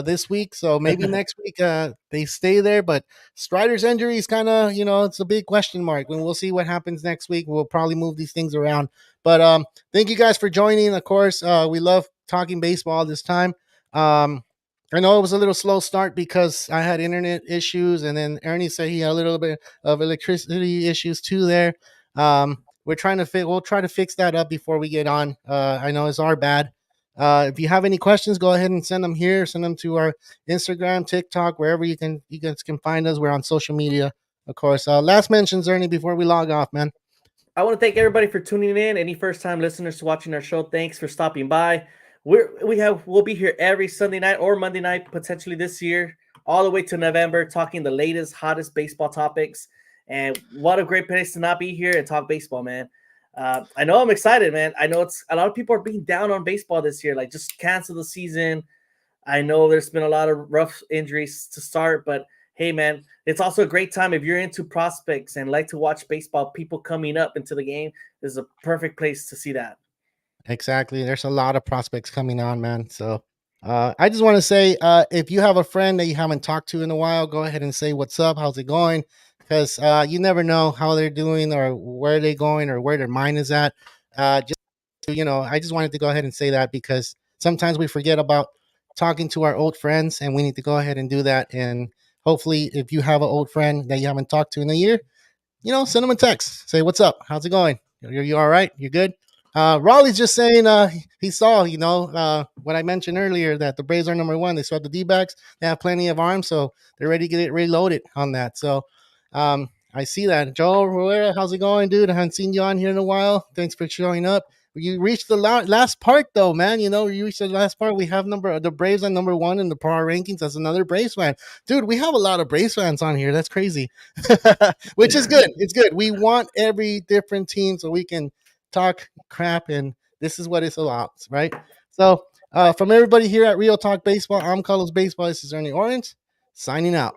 this week. So maybe next week they stay there. But Strider's injury is kind of, it's a big question mark. And we'll see what happens next week. We'll probably move these things around. But thank you guys for joining. Of course, we love talking baseball this time. I know it was a little slow start because I had internet issues. And then Ernie said he had a little bit of electricity issues too there. We're trying to we'll try to fix that up before we get on. I know it's our bad. If you have any questions, go ahead and send them here. Send them to our Instagram, TikTok, wherever you guys can find us. We're on social media, of course. Last mentions, Ernie, before we log off, man. I want to thank everybody for tuning in. Any first time listeners to watching our show, thanks for stopping by. We'll be here every Sunday night or Monday night, potentially this year, all the way to November, talking the latest, hottest baseball topics. And what a great place to not be here and talk baseball, man. I know I'm excited, man. I know it's a lot of people are being down on baseball this year, like just cancel the season. I know there's been a lot of rough injuries to start, but hey, man, it's also a great time if you're into prospects and like to watch baseball, people coming up into the game. This is a perfect place to see that. Exactly. There's a lot of prospects coming on, man. So I just want to say, if you have a friend that you haven't talked to in a while, go ahead and say what's up, how's it going? Because you never know how they're doing or where they're going or where their mind is at. Just I just wanted to go ahead and say that because sometimes we forget about talking to our old friends, and we need to go ahead and do that. And hopefully, if you have an old friend that you haven't talked to in a year, send them a text. Say, what's up? How's it going? You all right? You good? Raleigh's just saying he saw, what I mentioned earlier, that the Braves are #1. They swept the D-backs. They have plenty of arms, so they're ready to get it reloaded on that. So I see that. Joe Ruera, how's it going, dude? I haven't seen you on here in a while. Thanks for showing up. You reached the last part, though, man. You reached the last part. We have the Braves on #1 in the Power Rankings. That's another Braves fan. Dude, we have a lot of Braves fans on here. That's crazy. Which is good. It's good. We want every different team so we can talk crap, and this is what it's about, right? So from everybody here at Real Talk Baseball, I'm Carlos Baseball. This is Ernie Orange signing out.